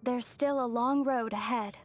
There's still a long road ahead.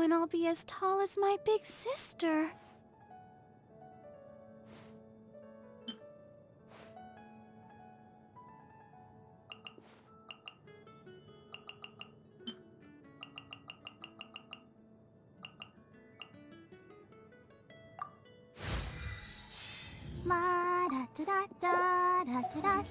when I'll be as tall as my big sister. La da da da da da da da.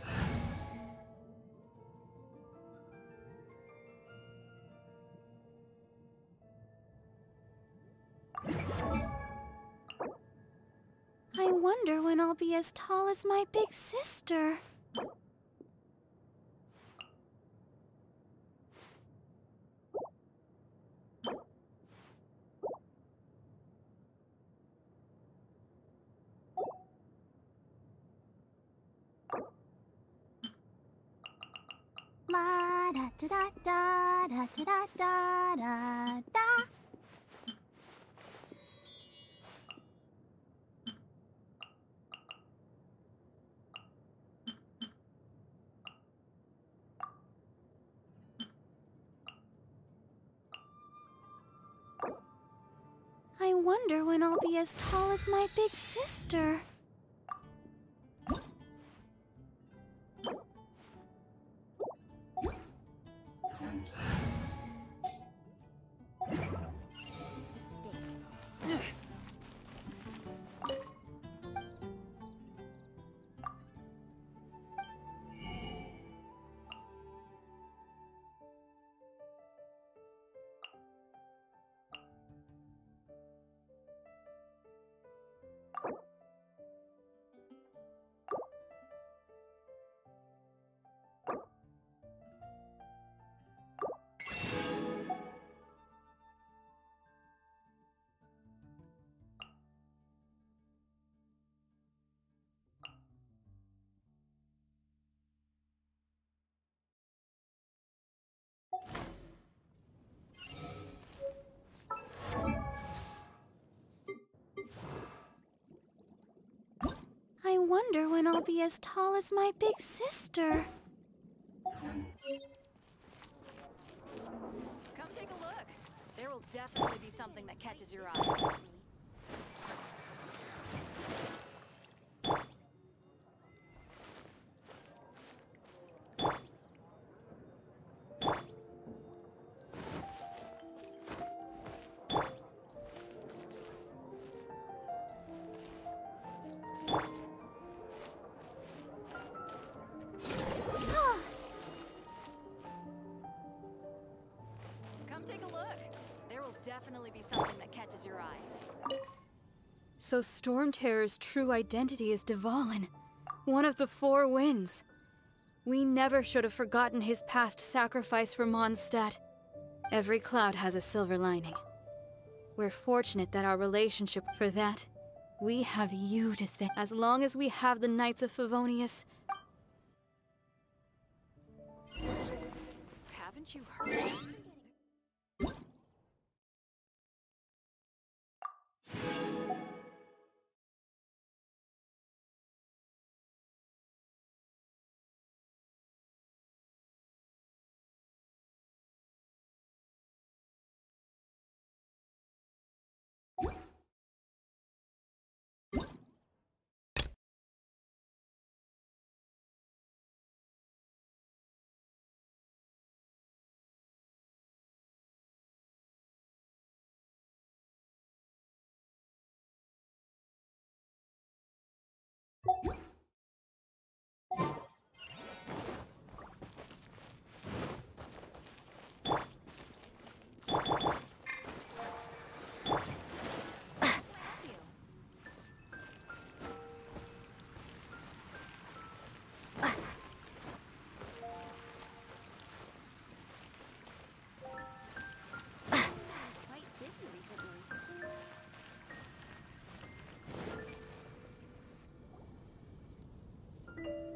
I wonder when I'll be as tall as my big sister. La da da da da da da da da da. I wonder when I'll be as tall as my big sister. I wonder when I'll be as tall as my big sister. Come take a look. There will definitely be something that catches your eye. Come take a look. There will definitely be something that catches your eye. So Storm Terror's true identity is Dvalin, one of the four winds. We never should have forgotten his past sacrifice for Mondstadt. Every cloud has a silver lining. We're fortunate that our relationship, for that, we have you to thank. As long as we have the Knights of Favonius. Haven't you heard?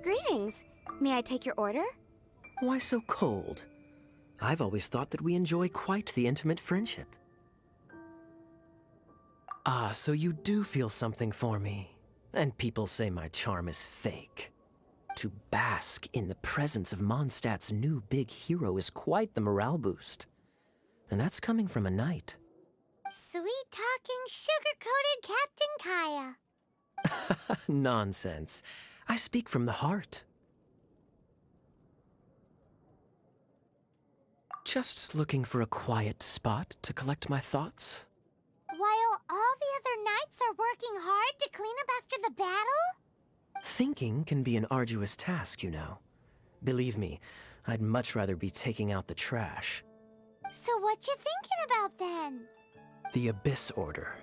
Greetings. May I take your order? Why so cold? I've always thought that we enjoy quite the intimate friendship. Ah, so you do feel something for me. And people say my charm is fake. To bask in the presence of Mondstadt's new big hero is quite the morale boost. And that's coming from a knight. Sweet-talking, sugar-coated Captain Kaya. Nonsense. I speak from the heart. Just looking for a quiet spot to collect my thoughts. While all the other knights are working hard to clean up after the battle? Thinking can be an arduous task, you know. Believe me, I'd much rather be taking out the trash. So what you thinking about then? The Abyss Order.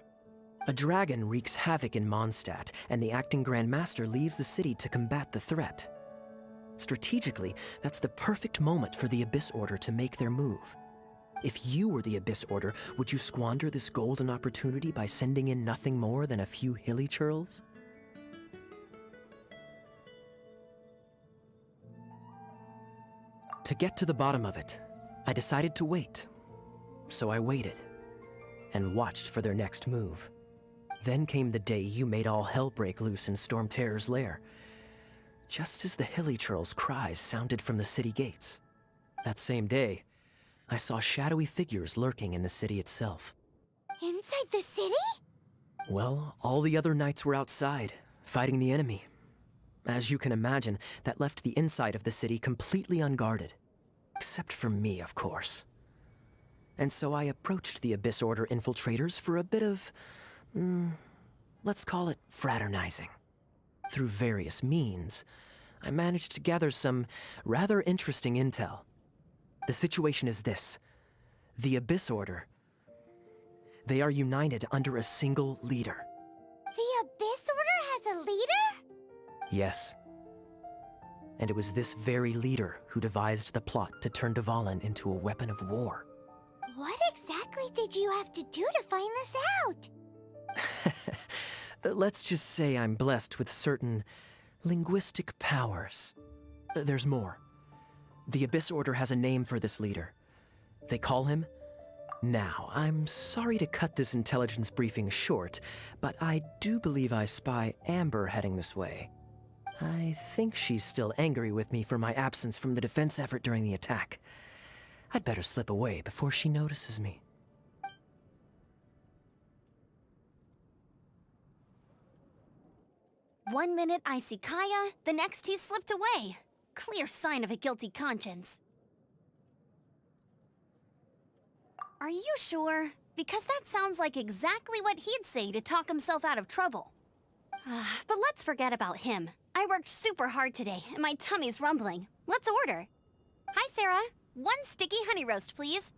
A dragon wreaks havoc in Mondstadt, and the acting Grand Master leaves the city to combat the threat. Strategically, that's the perfect moment for the Abyss Order to make their move. If you were the Abyss Order, would you squander this golden opportunity by sending in nothing more than a few hilly churls? To get to the bottom of it, I decided to wait. So I waited, and watched for their next move. Then came the day you made all hell break loose in Storm Terror's lair. Just as the hilly churl's cries sounded from the city gates. That same day, I saw shadowy figures lurking in the city itself. Inside the city? Well, all the other knights were outside, fighting the enemy. As you can imagine, that left the inside of the city completely unguarded. Except for me, of course. And so I approached the Abyss Order infiltrators for a bit of, let's call it fraternizing. Through various means, I managed to gather some rather interesting intel. The situation is this. The Abyss Order, they are united under a single leader. The Abyss Order has a leader? Yes. And it was this very leader who devised the plot to turn Dvalin into a weapon of war. What exactly did you have to do to find this out? Let's just say I'm blessed with certain linguistic powers. There's more. The Abyss Order has a name for this leader. They call him... Now, I'm sorry to cut this intelligence briefing short, but I do believe I spy Amber heading this way. I think she's still angry with me for my absence from the defense effort during the attack. I'd better slip away before she notices me. One minute I see Kaya, the next he's slipped away. Clear sign of a guilty conscience. Are you sure? Because that sounds like exactly what he'd say to talk himself out of trouble. But let's forget about him. I worked super hard today, and my tummy's rumbling. Let's order. Hi, Sarah. One sticky honey roast, please.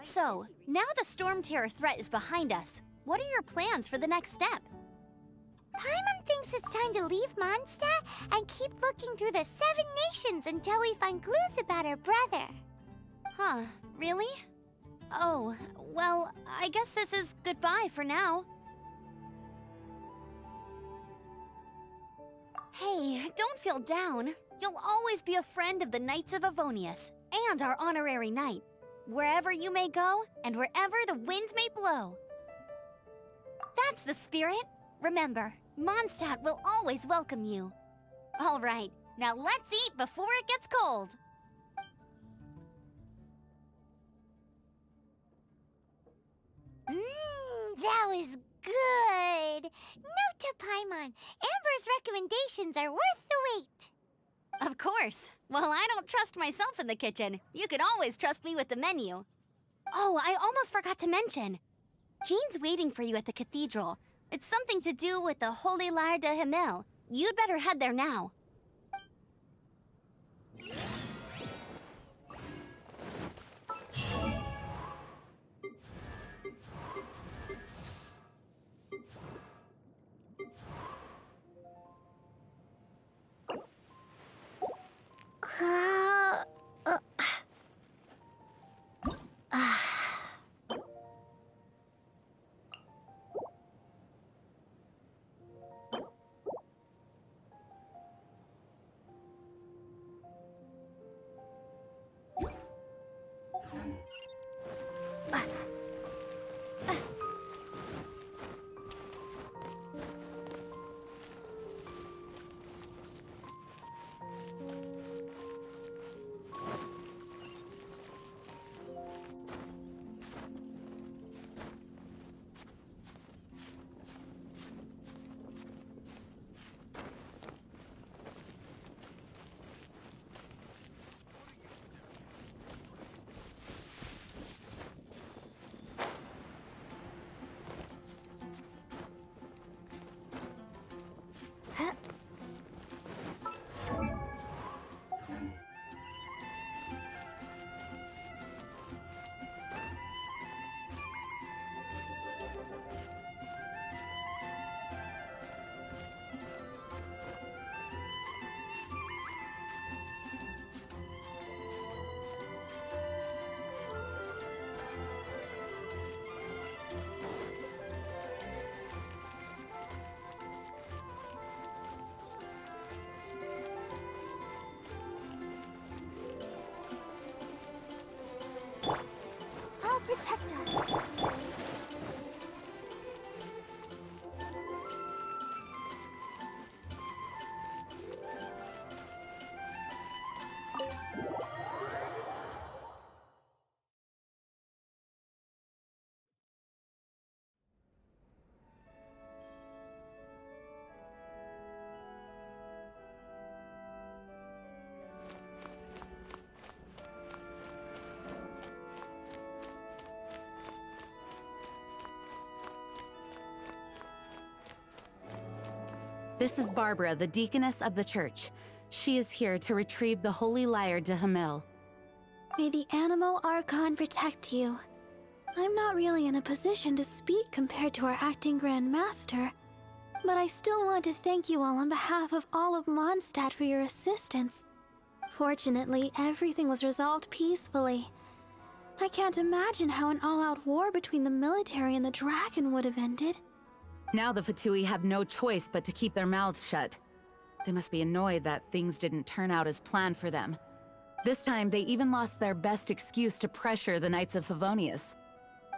So, now the Storm Terror threat is behind us. What are your plans for the next step? Paimon thinks it's time to leave Mondstadt and keep looking through the 7 nations until we find clues about her brother. Huh, really? Oh, well, I guess this is goodbye for now. Hey, don't feel down. You'll always be a friend of the Knights of Avonius, and our honorary knight. Wherever you may go, and wherever the wind may blow. That's the spirit. Remember, Mondstadt will always welcome you. All right, now let's eat before it gets cold. That was good. Note to Paimon, Amber's recommendations are worth the wait. Of course. Well, I don't trust myself in the kitchen. You can always trust me with the menu. Oh, I almost forgot to mention. Jean's waiting for you at the cathedral. It's something to do with the Holy Lyre de Himmel. You'd better head there now. protect us. This is Barbara, the deaconess of the church. She is here to retrieve the holy lyre de Hamel. May the Animal Archon protect you. I'm not really in a position to speak compared to our acting Grand Master, but I still want to thank you all on behalf of all of Mondstadt for your assistance. Fortunately, everything was resolved peacefully. I can't imagine how an all-out war between the military and the dragon would have ended. Now the Fatui have no choice but to keep their mouths shut. They must be annoyed that things didn't turn out as planned for them. This time, they even lost their best excuse to pressure the Knights of Favonius.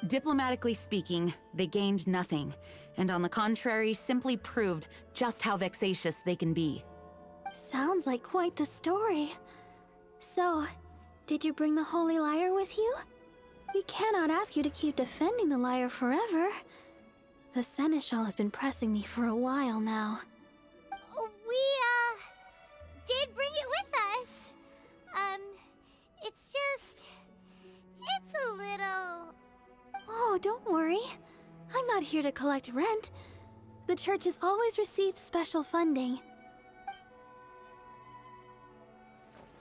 Diplomatically speaking, they gained nothing, and on the contrary, simply proved just how vexatious they can be. Sounds like quite the story. So, did you bring the Holy Lyre with you? We cannot ask you to keep defending the lyre forever. The Seneschal has been pressing me for a while now. We, did bring it with us. It's a little... Oh, don't worry. I'm not here to collect rent. The church has always received special funding.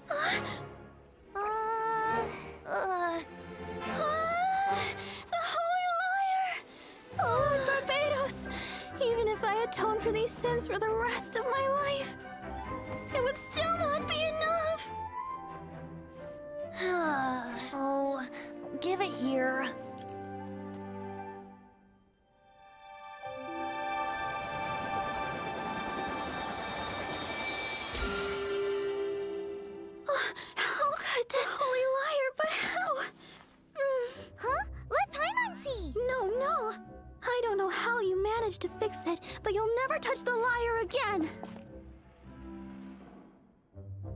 The Holy Lyre! Oh, Lord Barbados! Even if I atone for these sins for the rest of my life, it would still not be enough! Oh, give it here. How could this Holy Lyre, but how? Huh? Let Paimon see! No. I don't know how you managed to fix it, but you'll never touch the lyre again!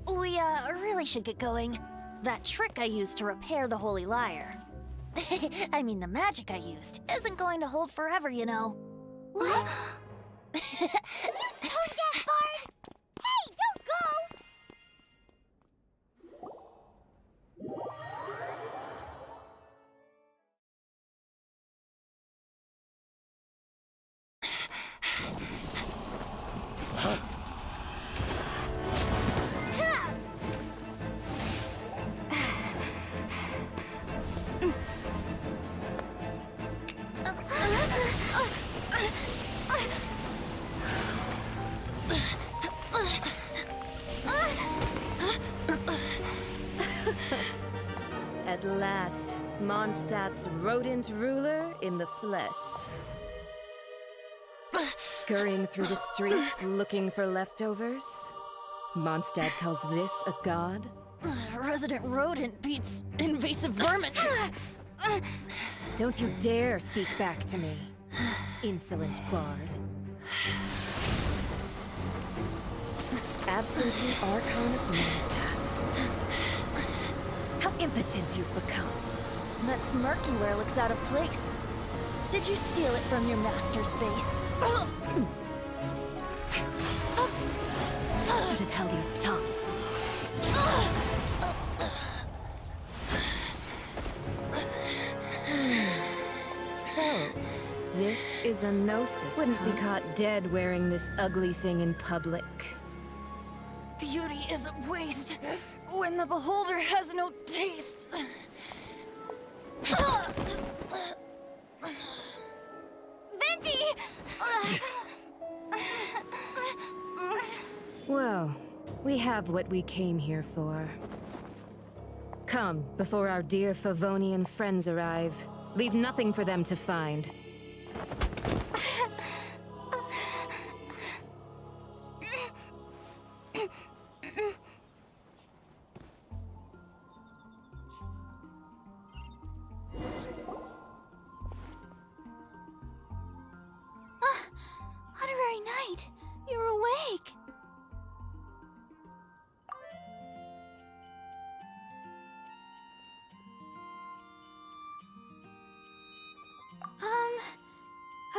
We, really should get going. That trick I used to repair the Holy Lyre. I mean, the magic I used isn't going to hold forever, you know. What? You tone deaf, Bard! Hey, don't go! At last, Mondstadt's rodent ruler in the flesh. Scurrying through the streets looking for leftovers? Mondstadt calls this a god? Resident rodent beats invasive vermin. Don't you dare speak back to me, insolent bard. Absentee Archon of Mondstadt. How impotent you've become. That smirk you wear looks out of place. Did you steal it from your master's face? Should have held your tongue. So, this is a gnosis. Wouldn't be caught dead wearing this ugly thing in public. Beauty is a waste when the beholder has no taste. Venti! Well, we have what we came here for. Come, before our dear Favonian friends arrive. Leave nothing for them to find.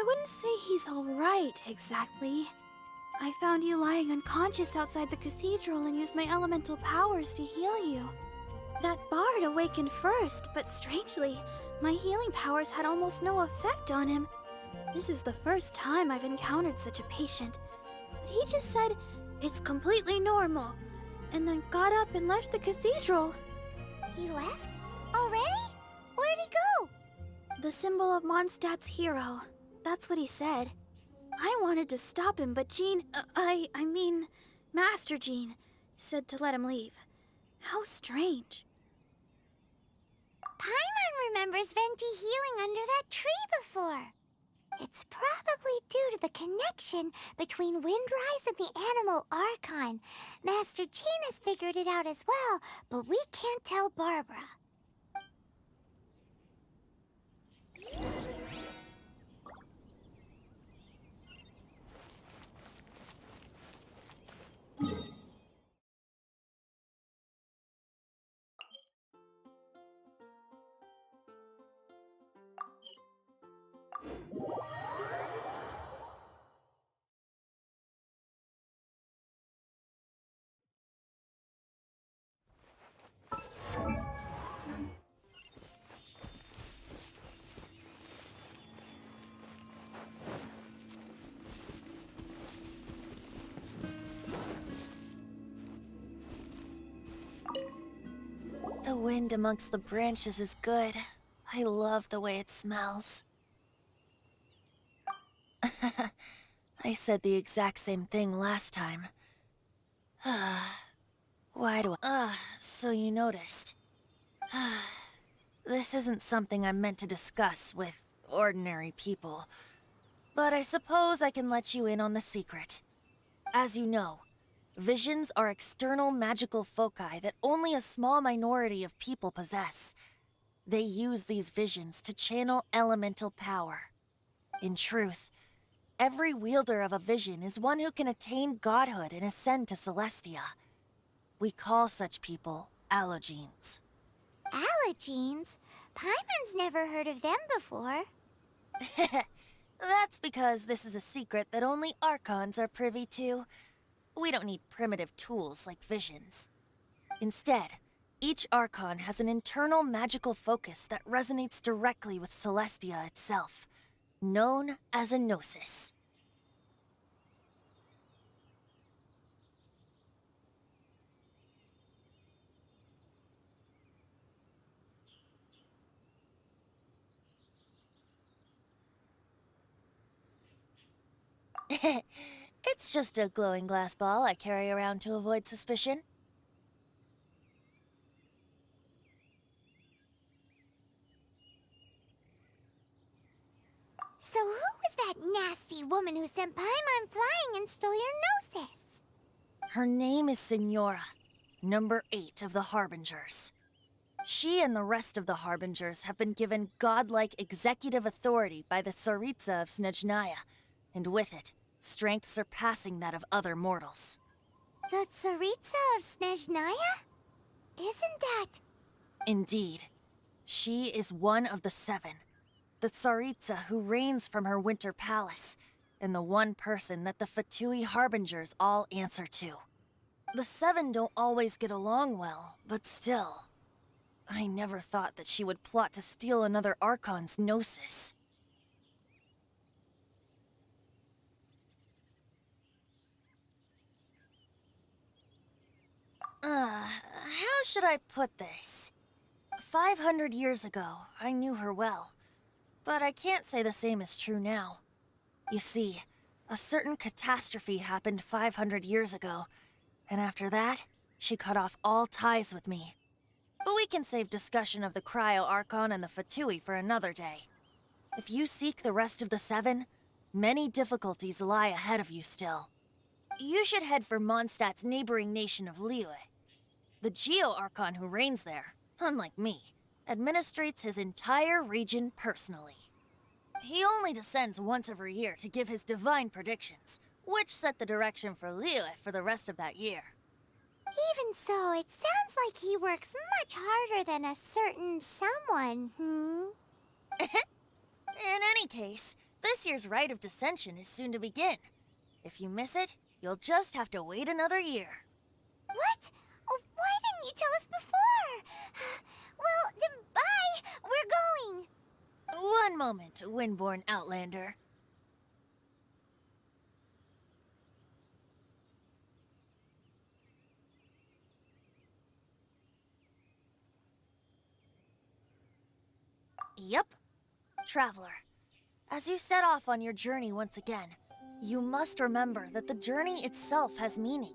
wouldn't say he's alright, exactly. I found you lying unconscious outside the cathedral and used my elemental powers to heal you. That bard awakened first, but strangely, my healing powers had almost no effect on him. This is the first time I've encountered such a patient. But he just said, it's completely normal, and then got up and left the cathedral. He left? Already? Where'd he go? The symbol of Mondstadt's hero. That's what he said. I wanted to stop him, but Jean, I mean, Master Jean, said to let him leave. How strange. Paimon remembers Venti healing under that tree before. It's probably due to the connection between Windrise and the Animal Archon. Master Jean has figured it out as well, but we can't tell Barbara. The wind amongst the branches is good. I love the way it smells. I said the exact same thing last time. Why do I... so you noticed. This isn't something I'm meant to discuss with ordinary people. But I suppose I can let you in on the secret. As you know, visions are external magical foci that only a small minority of people possess. They use these visions to channel elemental power. In truth, every wielder of a vision is one who can attain godhood and ascend to Celestia. We call such people allogenes. Allogenes? Paimon's never heard of them before. That's because this is a secret that only Archons are privy to. We don't need primitive tools like visions. Instead, each Archon has an internal magical focus that resonates directly with Celestia itself, known as a gnosis. It's just a glowing glass ball I carry around to avoid suspicion. So who was that nasty woman who sent Paimon flying and stole your gnosis? Her name is Signora, number 8 of the Harbingers. She and the rest of the Harbingers have been given godlike executive authority by the Tsaritsa of Snezhnaya, and with it, strength surpassing that of other mortals. The Tsaritsa of Snezhnaya? Isn't that... Indeed. She is one of the 7, the Tsaritsa who reigns from her winter palace, and the one person that the Fatui Harbingers all answer to. The 7 don't always get along well, but still. I never thought that she would plot to steal another Archon's gnosis. How should I put this? 500 years ago, I knew her well. But I can't say the same is true now. You see, a certain catastrophe happened 500 years ago, and after that, she cut off all ties with me. But we can save discussion of the Cryo Archon and the Fatui for another day. If you seek the rest of the 7, many difficulties lie ahead of you still. You should head for Mondstadt's neighboring nation of Liyue. The Geo-Archon who reigns there, unlike me, administrates his entire region personally. He only descends once every year to give his divine predictions, which set the direction for Liyue for the rest of that year. Even so, it sounds like he works much harder than a certain someone, In any case, this year's Rite of Descension is soon to begin. If you miss it, you'll just have to wait another year. What? Oh, why didn't you tell us before? Well, then bye! We're going! One moment, Windborn Outlander. Yep. Traveler, as you set off on your journey once again, you must remember that the journey itself has meaning.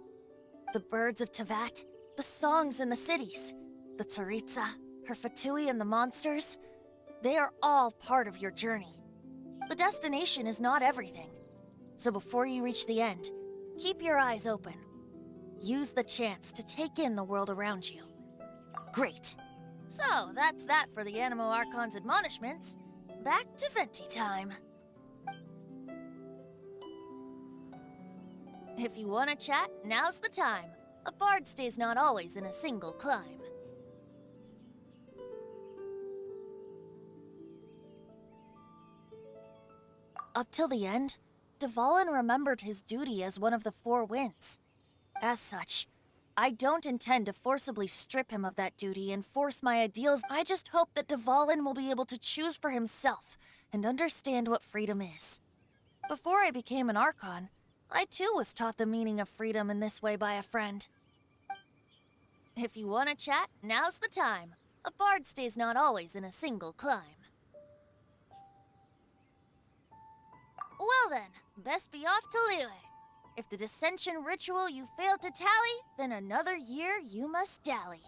The birds of Tevat, the songs in the cities, the Tsaritsa, her Fatui and the monsters, they are all part of your journey. The destination is not everything. So before you reach the end, keep your eyes open. Use the chance to take in the world around you. Great. So that's that for the Animo Archon's admonishments. Back to Venti time. If you want to chat, now's the time. A bard stays not always in a single climb. Up till the end, Dvalin remembered his duty as one of the Four Winds. As such, I don't intend to forcibly strip him of that duty and force my ideals. I just hope that Dvalin will be able to choose for himself and understand what freedom is. Before I became an Archon, I too was taught the meaning of freedom in this way by a friend. If you want to chat, now's the time. A bard stays not always in a single climb. Well then, best be off to Liyue. If the dissension ritual you failed to tally, then another year you must dally.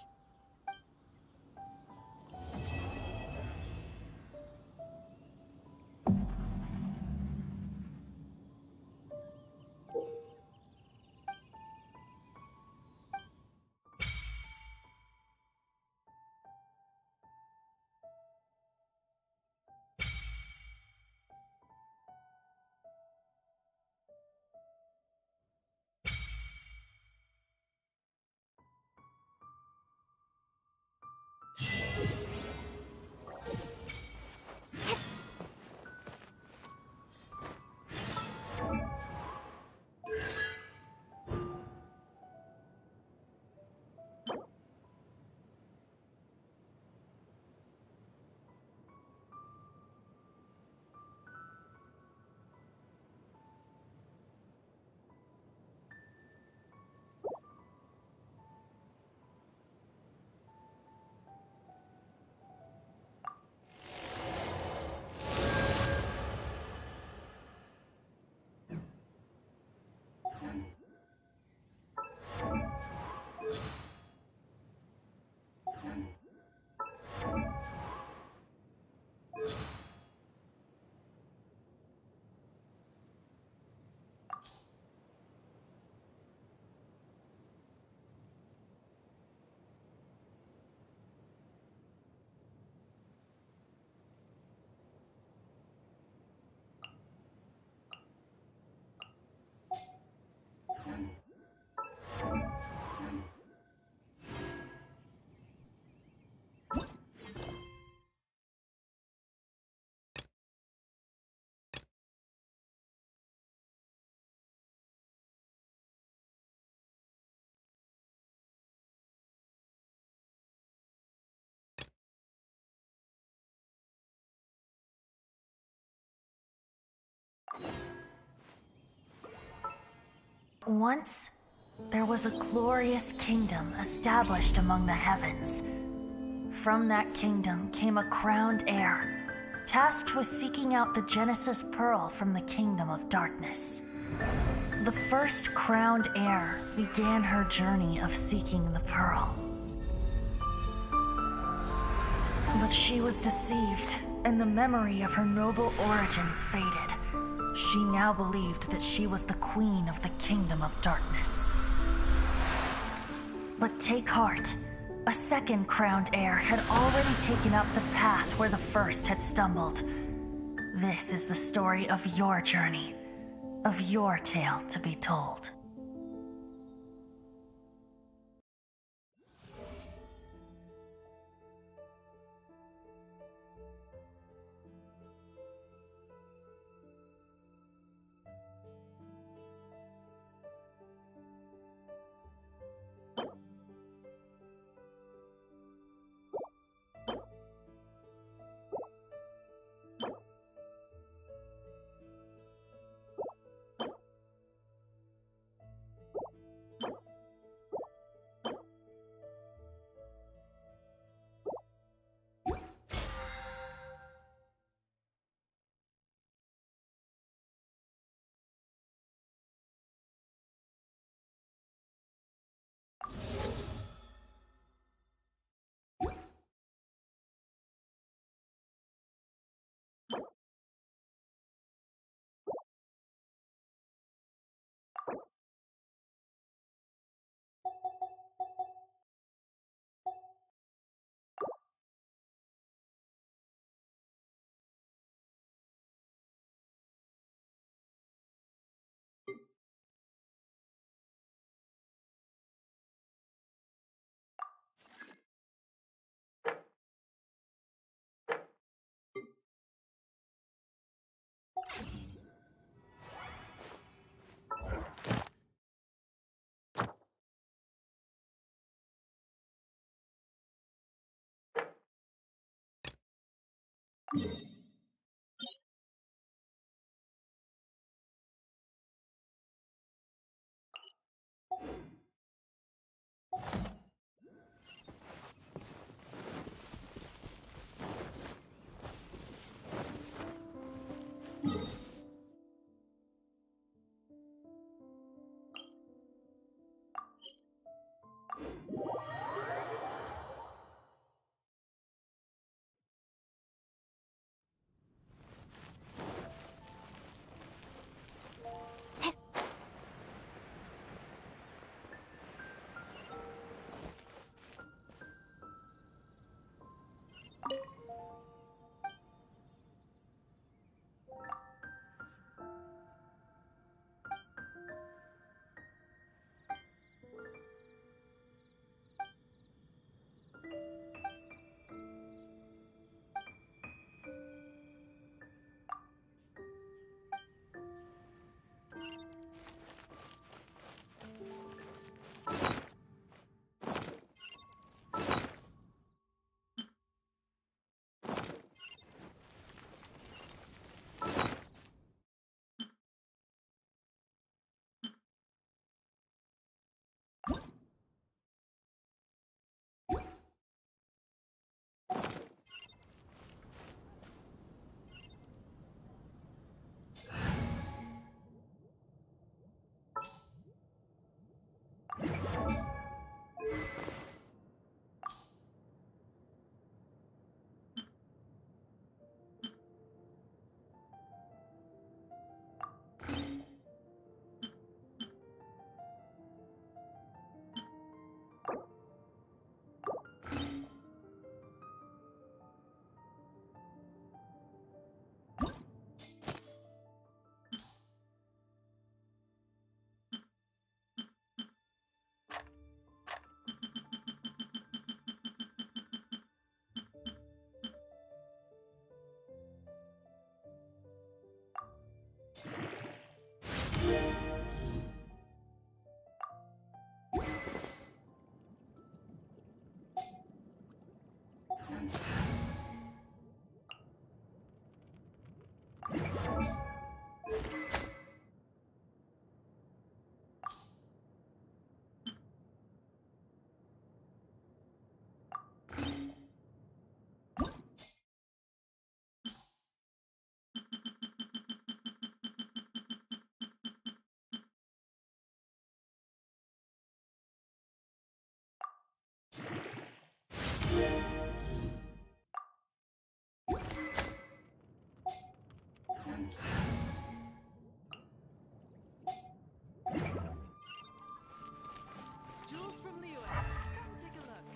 Once, there was a glorious kingdom established among the heavens. From that kingdom came a crowned heir, tasked with seeking out the Genesis Pearl from the Kingdom of Darkness. The first crowned heir began her journey of seeking the Pearl. But she was deceived, and the memory of her noble origins faded. She now believed that she was the queen of the Kingdom of Darkness. But take heart. A second crowned heir had already taken up the path where the first had stumbled. This is the story of your journey, of your tale to be told. Jules from Liyue. Come take a look.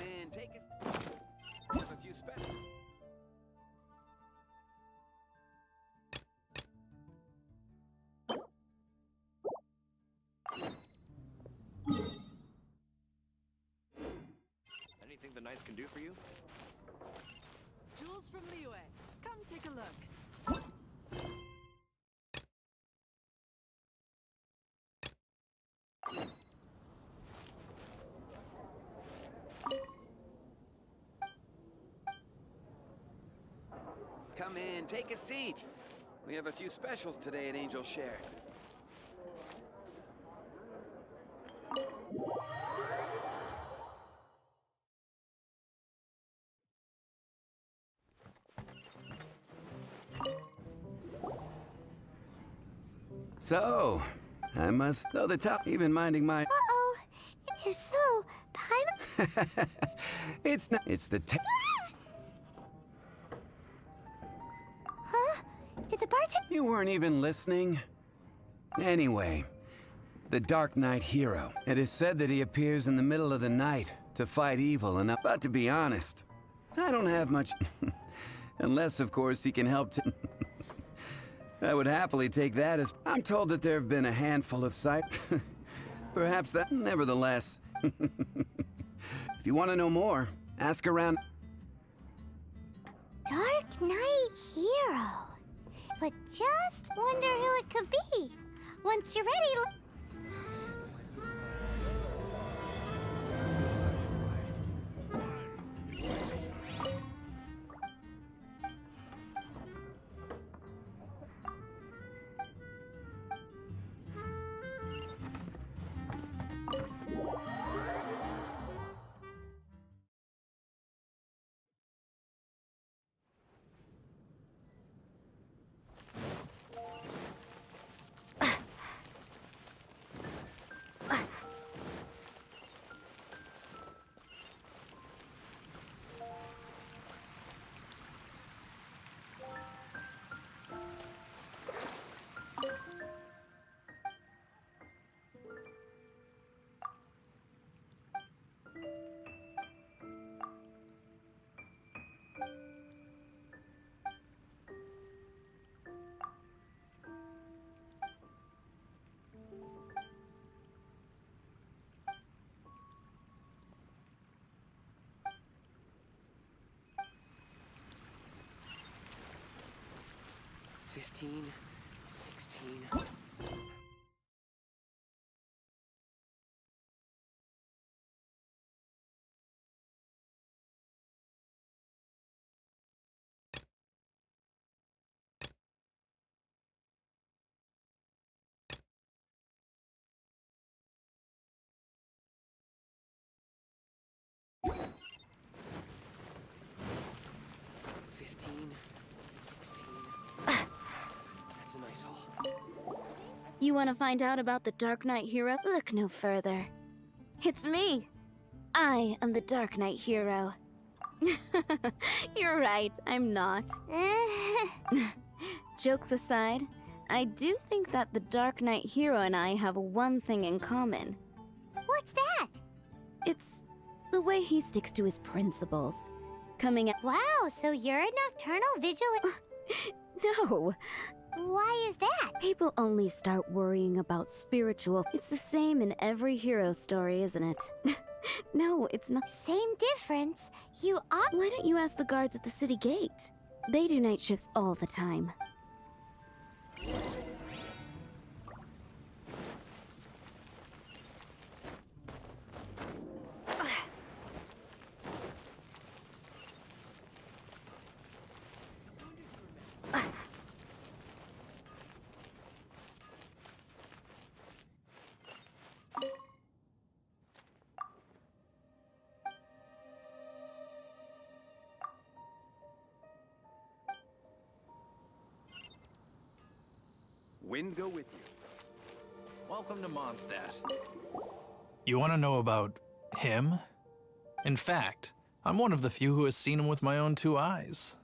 And take a few special. Anything the Knights can do for you? Jules from Liyue. Come take a look. Come in, take a seat. We have a few specials today at Angel Share. So, I must know the top, even minding my... Uh-oh. So, Paimon... It's not... It's the... Huh? Did the bartender... You weren't even listening. Anyway, The Dark Knight hero. It is said that he appears in the middle of the night to fight evil, and but to be honest, I don't have much... Unless, of course, he can help to... I would happily take that as... I'm told that there have been a handful of sites. Perhaps that... Nevertheless. If you want to know more, ask around... Dark Knight hero. But just wonder who it could be. Once you're ready, $15, $16... That's a nice haul. You want to find out about the Dark Knight hero? Look no further. It's me. I am the Dark Knight hero. You're right, I'm not. Jokes aside, I do think that the Dark Knight hero and I have one thing in common. what's that? It's the way he sticks to his principles. Coming at— Wow, so you're a nocturnal vigilant. No! Why is that? People only start worrying about spiritual— It's the same in every hero story, isn't it? No, it's not. Same difference. You are. Why don't you ask the guards at the city gate? They do night shifts all the time. Wind go with you. Welcome to Mondstadt. You want to know about him? In fact, I'm one of the few who has seen him with my own two eyes.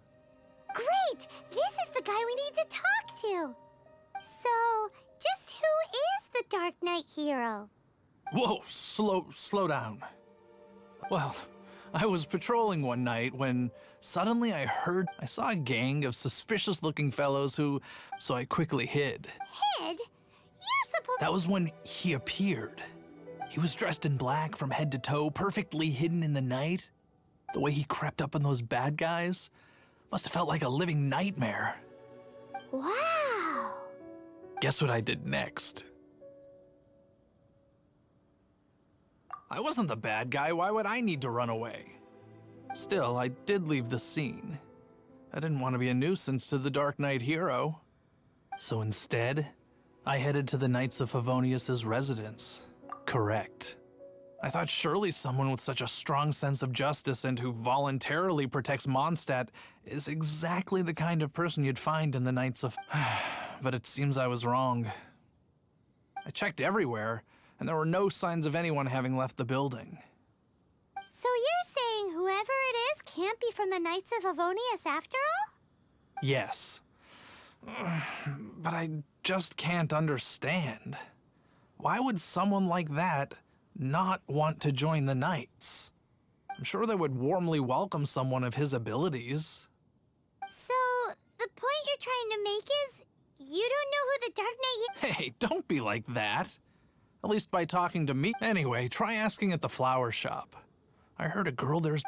Great! This is the guy we need to talk to. So, just who is the Dark Knight hero? Whoa, slow down. Well, I was patrolling one night when suddenly I saw a gang of suspicious-looking fellows so I quickly hid. Hid? You're supposed— That was when he appeared. He was dressed in black from head to toe, perfectly hidden in the night. The way he crept up on those bad guys must have felt like a living nightmare. Wow! Guess what I did next? I wasn't the bad guy. Why would I need to run away? Still, I did leave the scene. I didn't want to be a nuisance to the Dark Knight hero. So instead, I headed to the Knights of Favonius's residence. Correct. I thought surely someone with such a strong sense of justice and who voluntarily protects Mondstadt is exactly the kind of person you'd find in the Knights of... But it seems I was wrong. I checked everywhere, and there were no signs of anyone having left the building. So you're saying whoever it is can't be from the Knights of Favonius after all? Yes. But I just can't understand. Why would someone like that not want to join the Knights? I'm sure they would warmly welcome someone of his abilities. So, the point you're trying to make is you don't know who the Dark Knight is? Hey, don't be like that. At least by talking to me. Anyway, try asking at the flower shop. I heard a girl there's...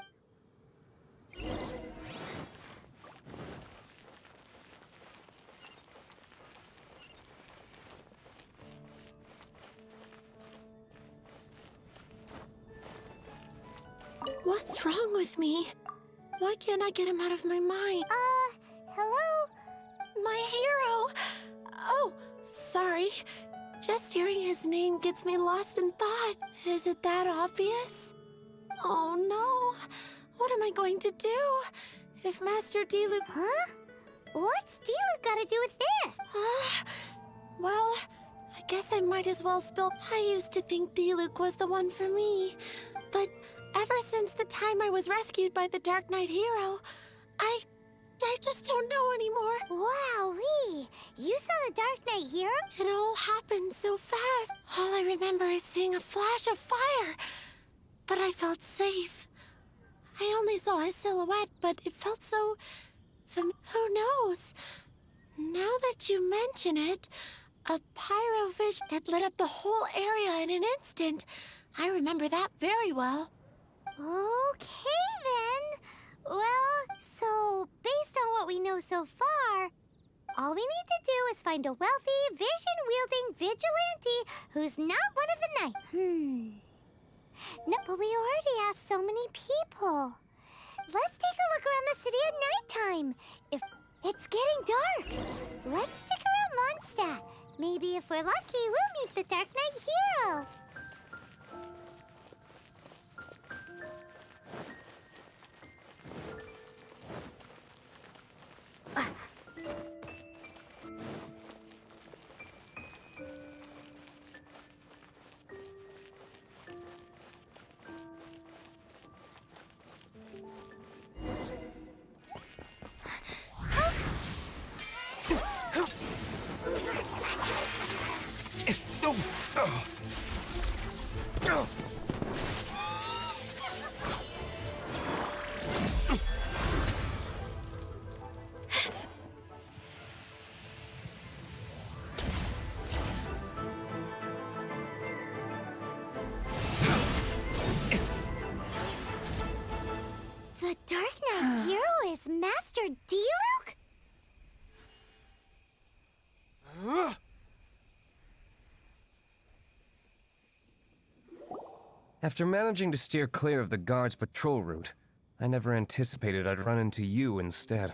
What's wrong with me? Why can't I get him out of my mind? Hello? My hero! Oh, sorry. Just hearing his name gets me lost in thought. Is it that obvious? Oh no. What am I going to do? If Master Diluc... Huh? What's Diluc got to do with this? Well, I guess I might as well spill... I used to think Diluc was the one for me. But ever since the time I was rescued by the Dark Knight hero, I just don't know anymore. Wowee! You saw the Dark Knight hero? It all happened so fast. All I remember is seeing a flash of fire. But I felt safe. I only saw his silhouette, but it felt so... Who knows? Now that you mention it, a pyrovision... It lit up the whole area in an instant. I remember that very well. Okay, then. Well, so based on what we know so far, all we need to do is find a wealthy, vision-wielding vigilante who's not one of the Knights. No, but we already asked so many people. Let's take a look around the city at nighttime. If it's getting dark, let's stick around Mondstadt. Maybe if we're lucky, we'll meet the Dark Knight hero. The Dark Knight hero is Master Diluc? After managing to steer clear of the guard's patrol route, I never anticipated I'd run into you instead.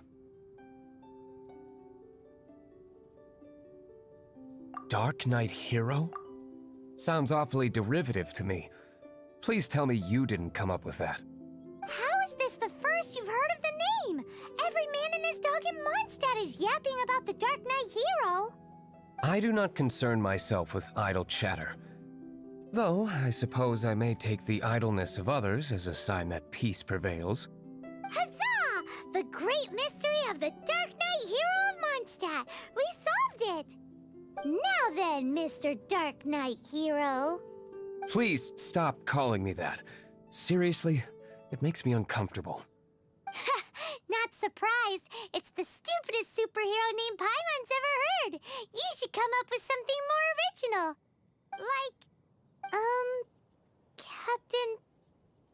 Dark Knight hero? Sounds awfully derivative to me. Please tell me you didn't come up with that. How is this the first you've heard of the name? Every man and his dog in Mondstadt is yapping about the Dark Knight hero. I do not concern myself with idle chatter. Though, I suppose I may take the idleness of others as a sign that peace prevails. Huzzah! The great mystery of the Dark Knight hero of Mondstadt! We solved it! Now then, Mr. Dark Knight hero. Please stop calling me that. Seriously, it makes me uncomfortable. Not surprised. It's the stupidest superhero name Paimon's ever heard. You should come up with something more original. Like, Captain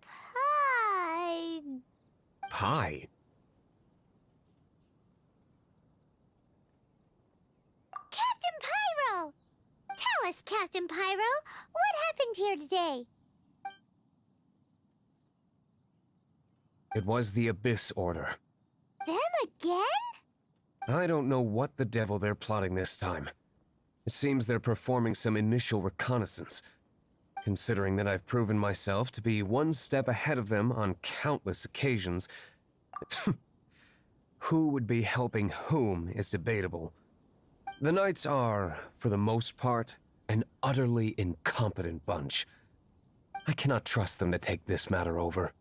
Pie. Pie? Captain Pyro! Tell us, Captain Pyro, what happened here today? It was the Abyss Order. Them again? I don't know what the devil they're plotting this time. It seems they're performing some initial reconnaissance. Considering that I've proven myself to be one step ahead of them on countless occasions, who would be helping whom is debatable. The Knights are, for the most part, an utterly incompetent bunch. I cannot trust them to take this matter over.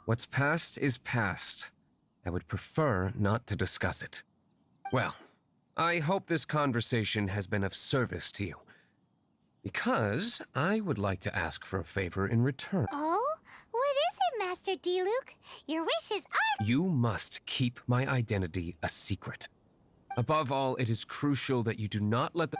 What's past is past. I would prefer not to discuss it. Well, I hope this conversation has been of service to you. Because I would like to ask for a favor in return. Oh? What is it, Master Diluc? Your wishes are... You must keep my identity a secret. Above all, it is crucial that you do not let the...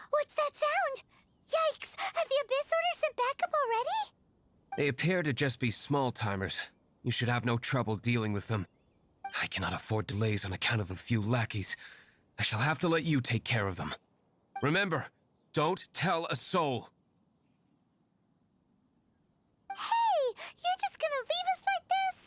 What's that sound? Yikes! Have the Abyss Order sent backup already? They appear to just be small-timers. You should have no trouble dealing with them. I cannot afford delays on account of a few lackeys. I shall have to let you take care of them. Remember, don't tell a soul. Hey! You're just gonna leave us like this?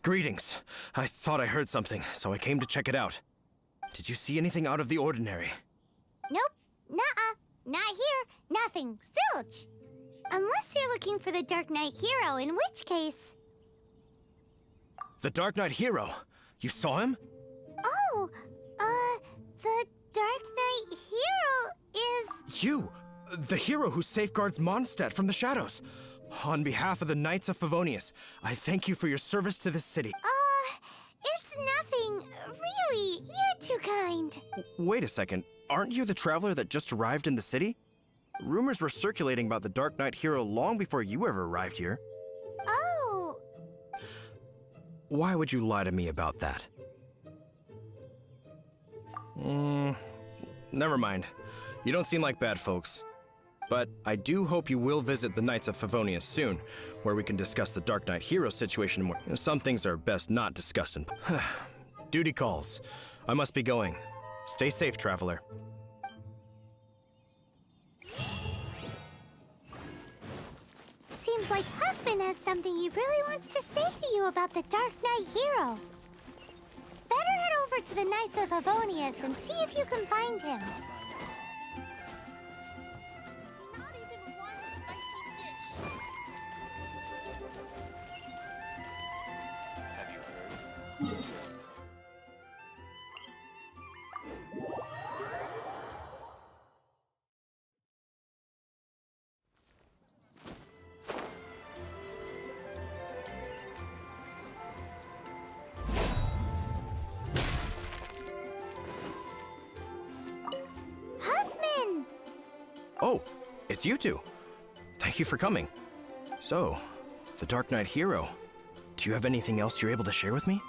Greetings. I thought I heard something, so I came to check it out. Did you see anything out of the ordinary? Nope. Nuh-uh. Not here. Nothing. Zilch. Unless you're looking for the Dark Knight hero, in which case... The Dark Knight hero? You saw him? Oh, the Dark Knight hero is... You! The hero who safeguards Mondstadt from the shadows. On behalf of the Knights of Favonius, I thank you for your service to this city. It's nothing. Really, you're too kind. Wait a second. Aren't you the traveler that just arrived in the city? Rumors were circulating about the Dark Knight hero long before you ever arrived here. Oh. Why would you lie to me about that? Never mind. You don't seem like bad folks. But I do hope you will visit the Knights of Favonius soon, where we can discuss the Dark Knight hero situation more. Some things are best not discussed in... Duty calls. I must be going. Stay safe, traveler. Seems like Huffman has something he really wants to say to you about the Dark Knight hero. Better head over to the Knights of Favonius and see if you can find him. Huffman! Oh, it's you two. Thank you for coming. So, the Dark Knight hero. Do you have anything else you're able to share with me?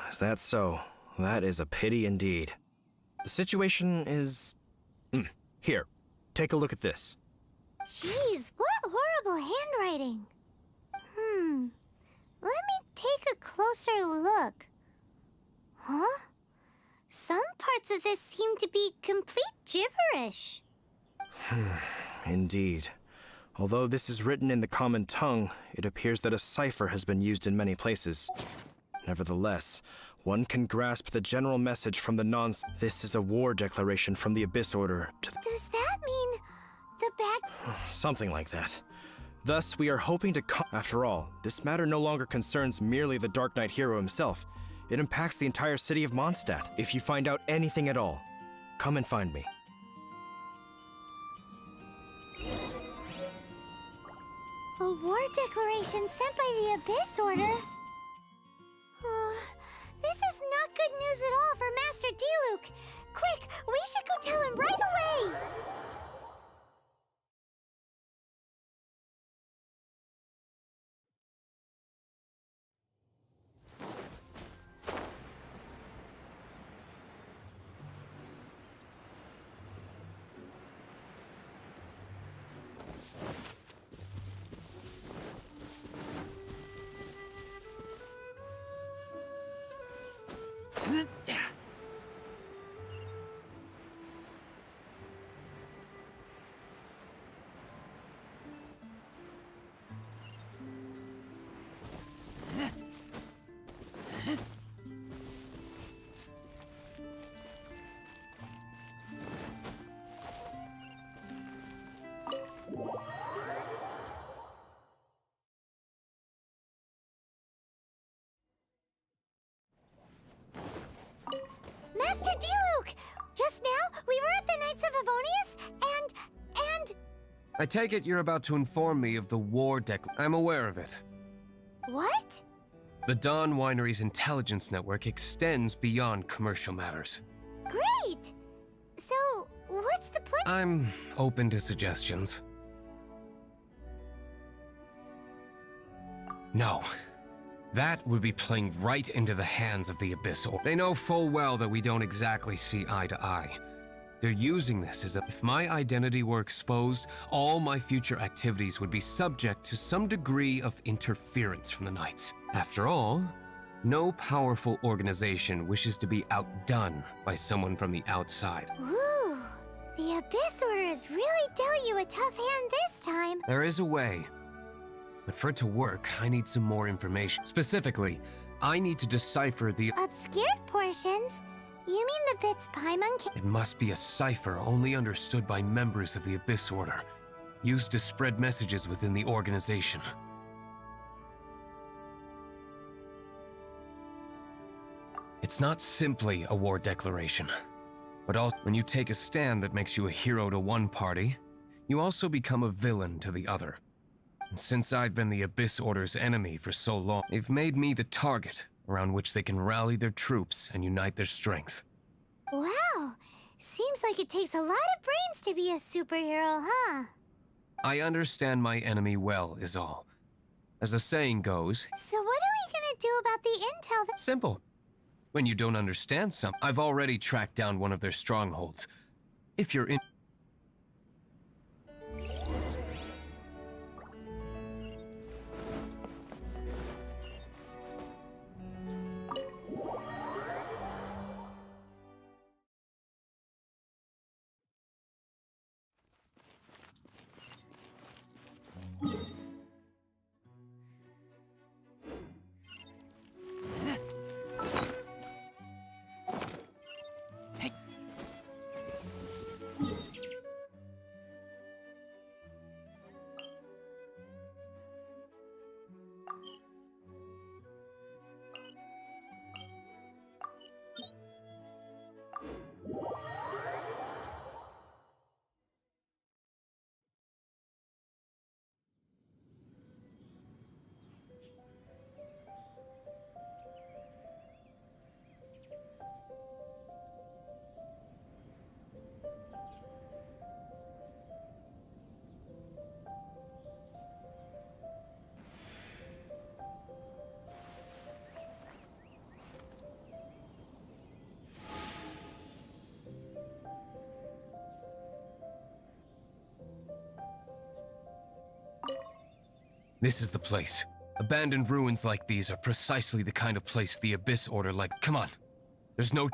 Is that so? That is a pity indeed. The situation is... Here, take a look at this. Jeez, what horrible handwriting. Let me take a closer look. Huh? Some parts of this seem to be complete gibberish. Indeed. Although this is written in the common tongue, it appears that a cipher has been used in many places. Nevertheless, one can grasp the general message from the This is a war declaration from the Abyss Order to Does that mean the bad... something like that. Thus, we are hoping to After all, this matter no longer concerns merely the Dark Knight hero himself. It impacts the entire city of Mondstadt. If you find out anything at all, come and find me. A war declaration sent by the Abyss Order? This is not good news at all for Master Diluc. Quick, we should go tell him right away! Master Diluc! Just now, we were at the Knights of Avonius, and... I take it you're about to inform me of the war deck. I'm aware of it. What? The Dawn Winery's intelligence network extends beyond commercial matters. Great! So, what's the plan? I'm open to suggestions. No. That would be playing right into the hands of the Abyss. They know full well that we don't exactly see eye to eye. They're using this as if my identity were exposed, all my future activities would be subject to some degree of interference from the Knights. After all, no powerful organization wishes to be outdone by someone from the outside. Ooh, the Abyss Order has really dealt you a tough hand this time. There is a way. But for it to work, I need some more information. Specifically, I need to decipher the Obscured portions? You mean the bits Paimon can— It must be a cipher only understood by members of the Abyss Order, used to spread messages within the organization. It's not simply a war declaration, but also when you take a stand that makes you a hero to one party, you also become a villain to the other. And since I've been the Abyss Order's enemy for so long, they've made me the target around which they can rally their troops and unite their strength. Wow, seems like it takes a lot of brains to be a superhero, huh? I understand my enemy well, is all. As the saying goes, So what are we gonna do about the intel that— simple. When you don't understand something, I've already tracked down one of their strongholds. If you're in— This is the place. Abandoned ruins like these are precisely the kind of place the Abyss Order like. Come on. There's no—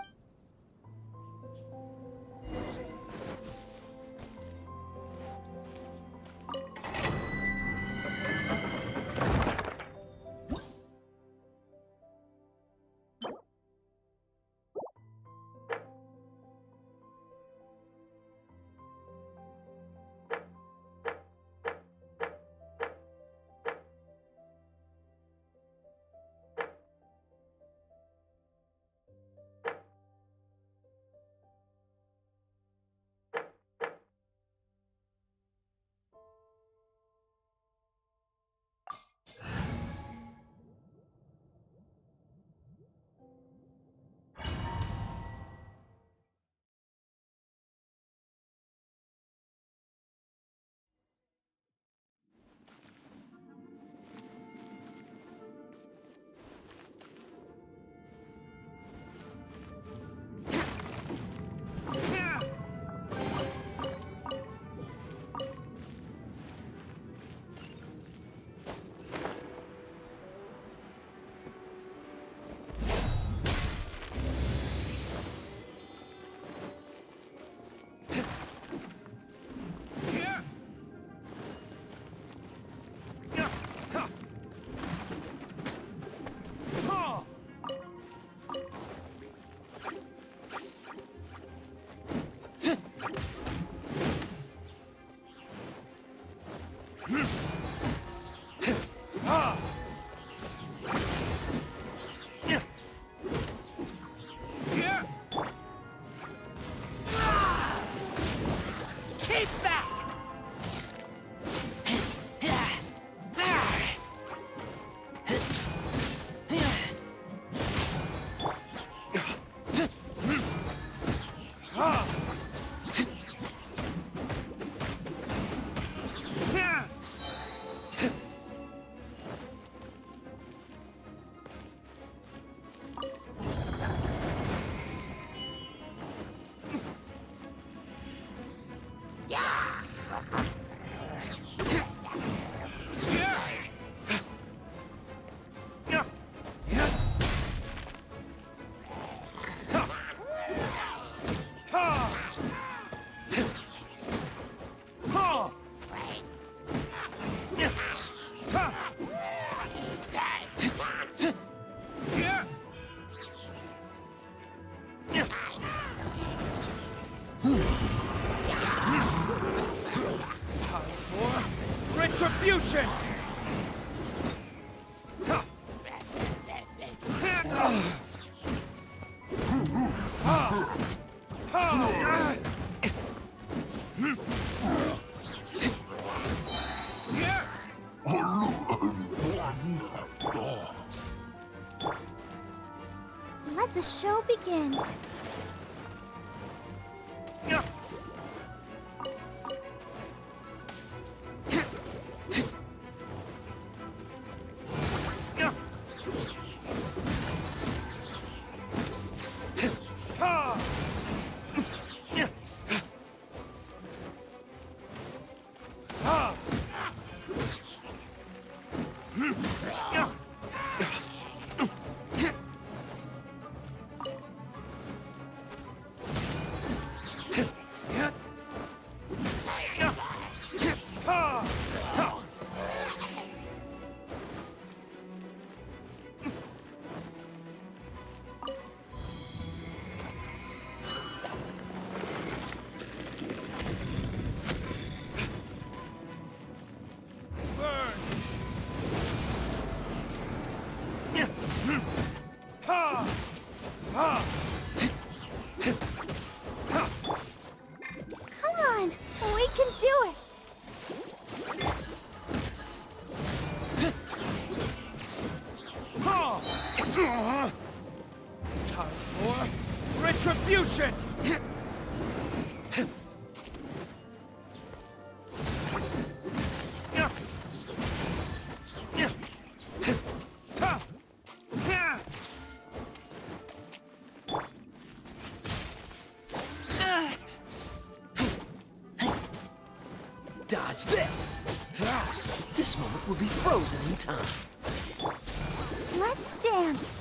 Time for retribution! Let the show begin. Come on, we can do it. Time for retribution! Dodge this! This moment will be frozen in time. Let's dance.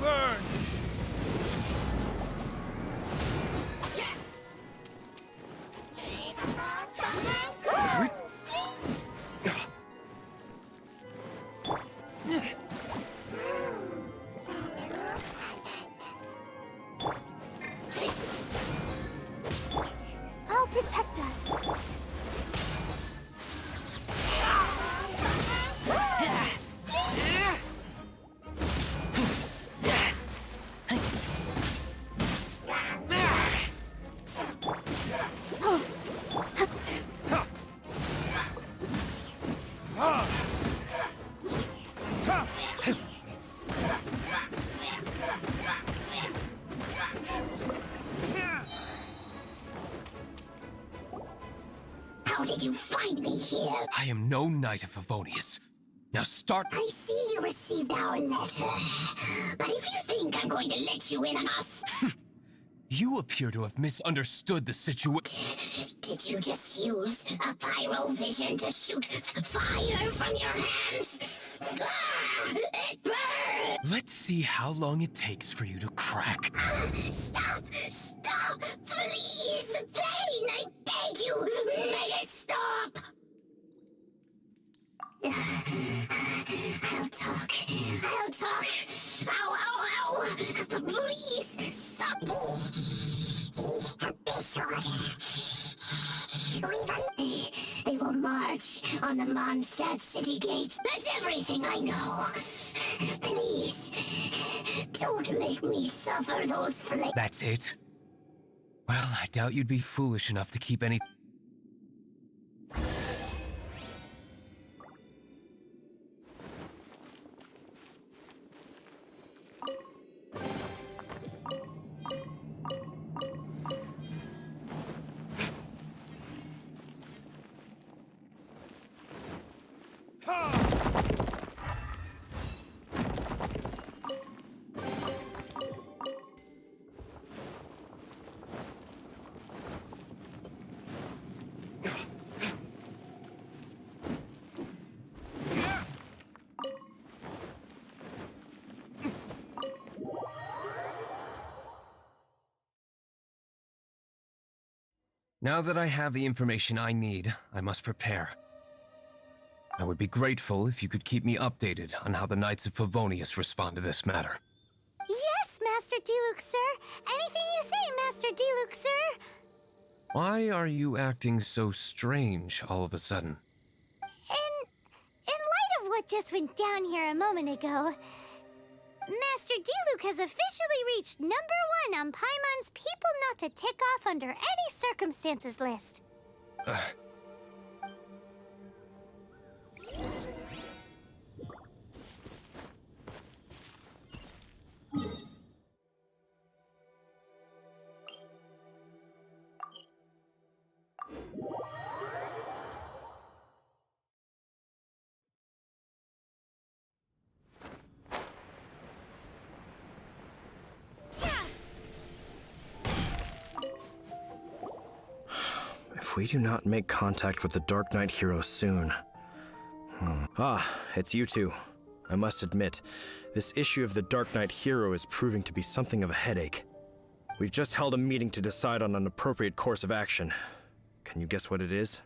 Burn! I'll protect us. How did you find me here? I am no knight of Favonius. Now start. I see you received our letter. But if you think I'm going to let you in on us... You appear to have misunderstood the situation. Did you just use a pyrovision to shoot fire from your hands? Ah, it burns! Let's see how long it takes for you to crack. Stop! Stop! Please! Pain! I beg you! Make it stop! I'll talk. I'll talk. Ow, ow, ow! Please, stop me! Disorder. They will march on the Mondstadt city gates. That's everything I know. Please, don't make me suffer those flames. That's it? Well, I doubt you'd be foolish enough to keep any... Now that I have the information I need, I must prepare. I would be grateful if you could keep me updated on how the Knights of Favonius respond to this matter. Yes, Master Diluc, sir. Anything you say, Master Diluc, sir. Why are you acting so strange all of a sudden? In light of what just went down here a moment ago, Master Diluc has officially reached #1 on Paimon's people not to tick off under any circumstances list. If we do not make contact with the Dark Knight hero soon... Ah, it's you two. I must admit, this issue of the Dark Knight hero is proving to be something of a headache. We've just held a meeting to decide on an appropriate course of action. Can you guess what it is?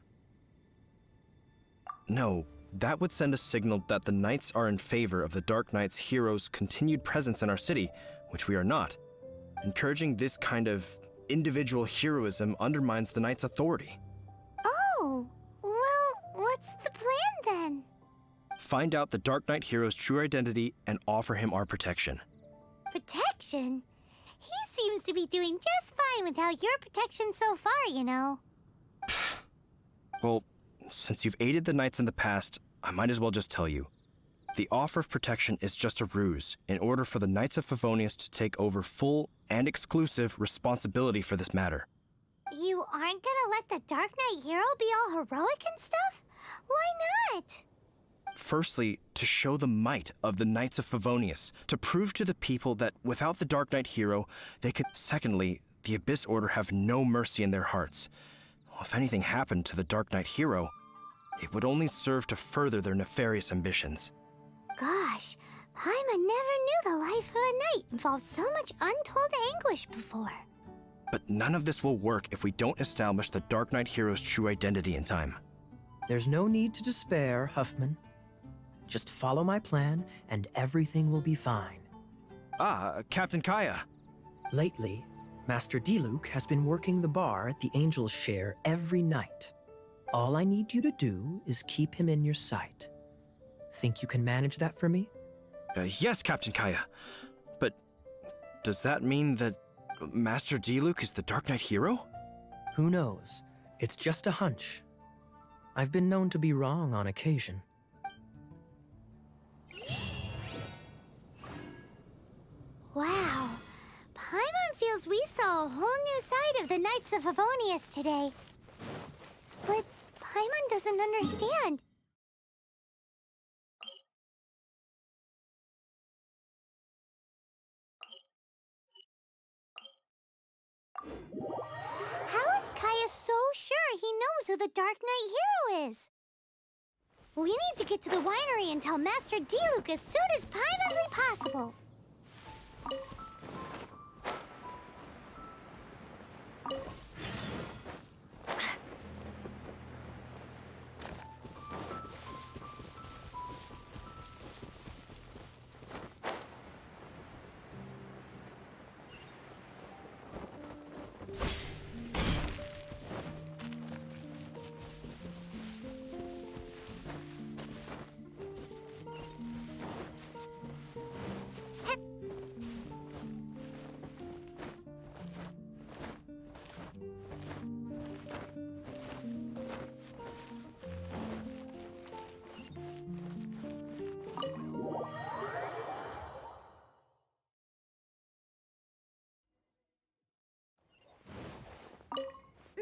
No, that would send a signal that the Knights are in favor of the Dark Knight's hero's continued presence in our city, which we are not. Encouraging this kind of individual heroism undermines the Knight's authority. Oh, well, what's the plan then? Find out the Dark Knight hero's true identity and offer him our protection. Protection? He seems to be doing just fine without your protection so far, you know. Well, since you've aided the Knights in the past, I might as well just tell you. The offer of protection is just a ruse in order for the Knights of Favonius to take over full and exclusive responsibility for this matter. You aren't gonna let the Dark Knight hero be all heroic and stuff? Why not? Firstly, to show the might of the Knights of Favonius, to prove to the people that without the Dark Knight hero, they could... Secondly, the Abyss Order have no mercy in their hearts. If anything happened to the Dark Knight hero, it would only serve to further their nefarious ambitions. Gosh, Paimon never knew the life of a knight involved so much untold anguish before. But none of this will work if we don't establish the Dark Knight hero's true identity in time. There's no need to despair, Huffman. Just follow my plan, and everything will be fine. Ah, Captain Kaya. Lately, Master Diluc has been working the bar at the Angel's Share every night. All I need you to do is keep him in your sight. Think you can manage that for me? Yes, Captain Kaya. But does that mean that Master Diluc is the Dark Knight hero? Who knows? It's just a hunch. I've been known to be wrong on occasion. Wow. Paimon feels we saw a whole new side of the Knights of Favonius today. But Paimon doesn't understand. How is Kaya so sure he knows who the Dark Knight hero is? We need to get to the winery and tell Master Diluc as soon as Paimonly possible.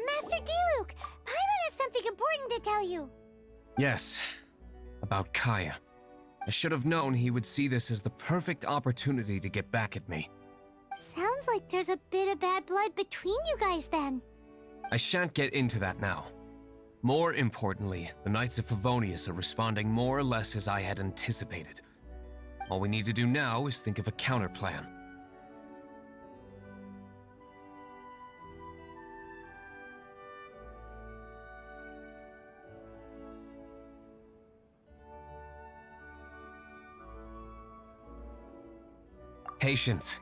Master Diluc, Paimon has something important to tell you. Yes, about Kaya. I should have known he would see this as the perfect opportunity to get back at me. Sounds like there's a bit of bad blood between you guys then. I shan't get into that now. More importantly, the Knights of Favonius are responding more or less as I had anticipated. All we need to do now is think of a counterplan. Patience.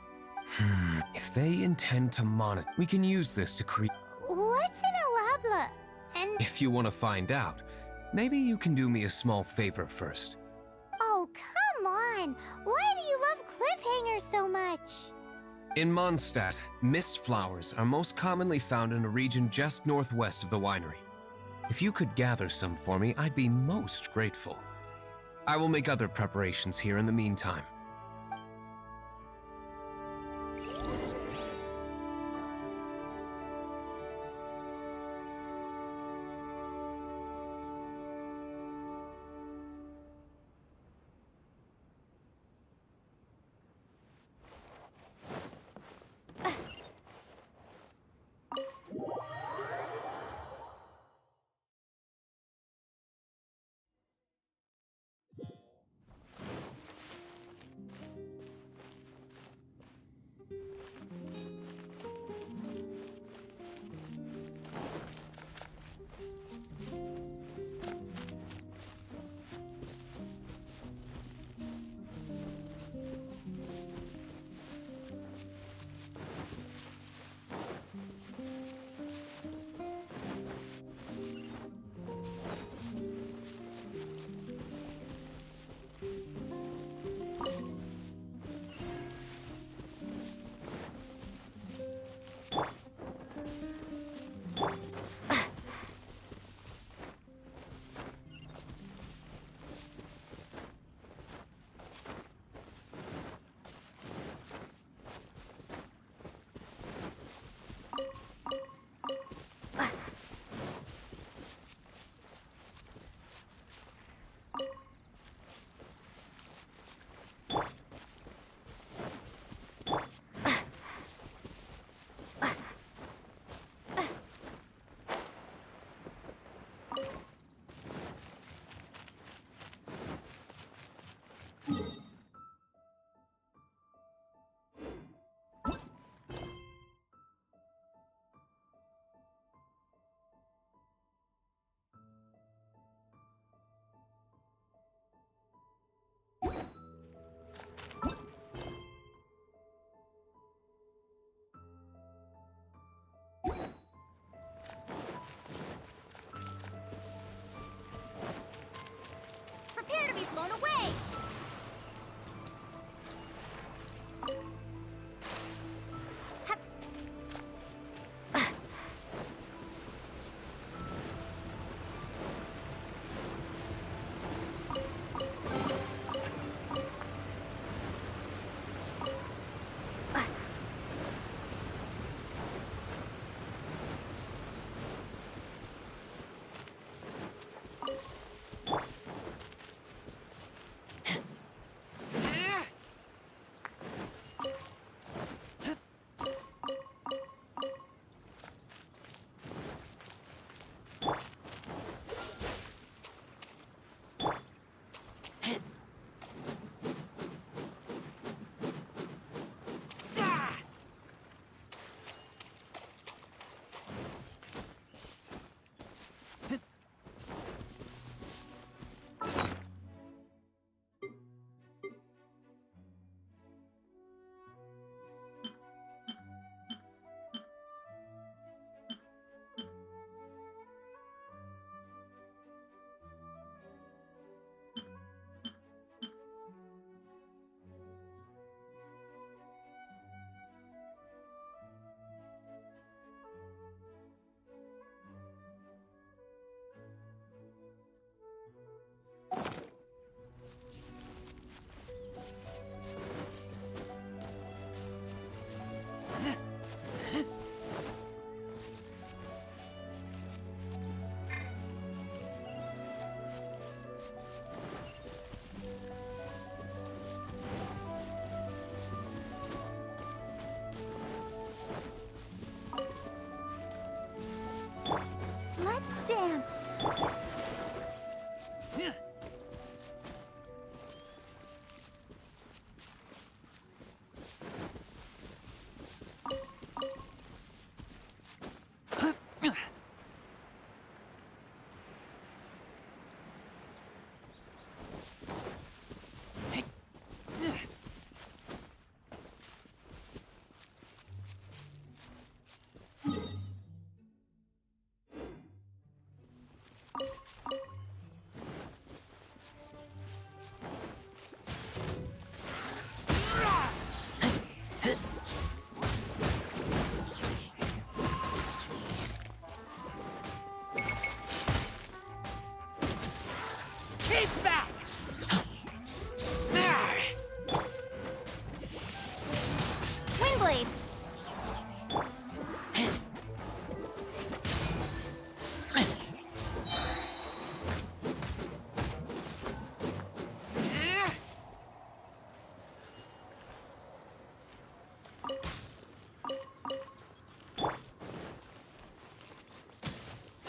If they intend to monitor, we can use this to create... What's an alabla? And If you want to find out, maybe you can do me a small favor first. oh, come on! Why do you love cliffhangers so much? In Mondstadt, mist flowers are most commonly found in a region just northwest of the winery. If you could gather some for me, I'd be most grateful. I will make other preparations here in the meantime.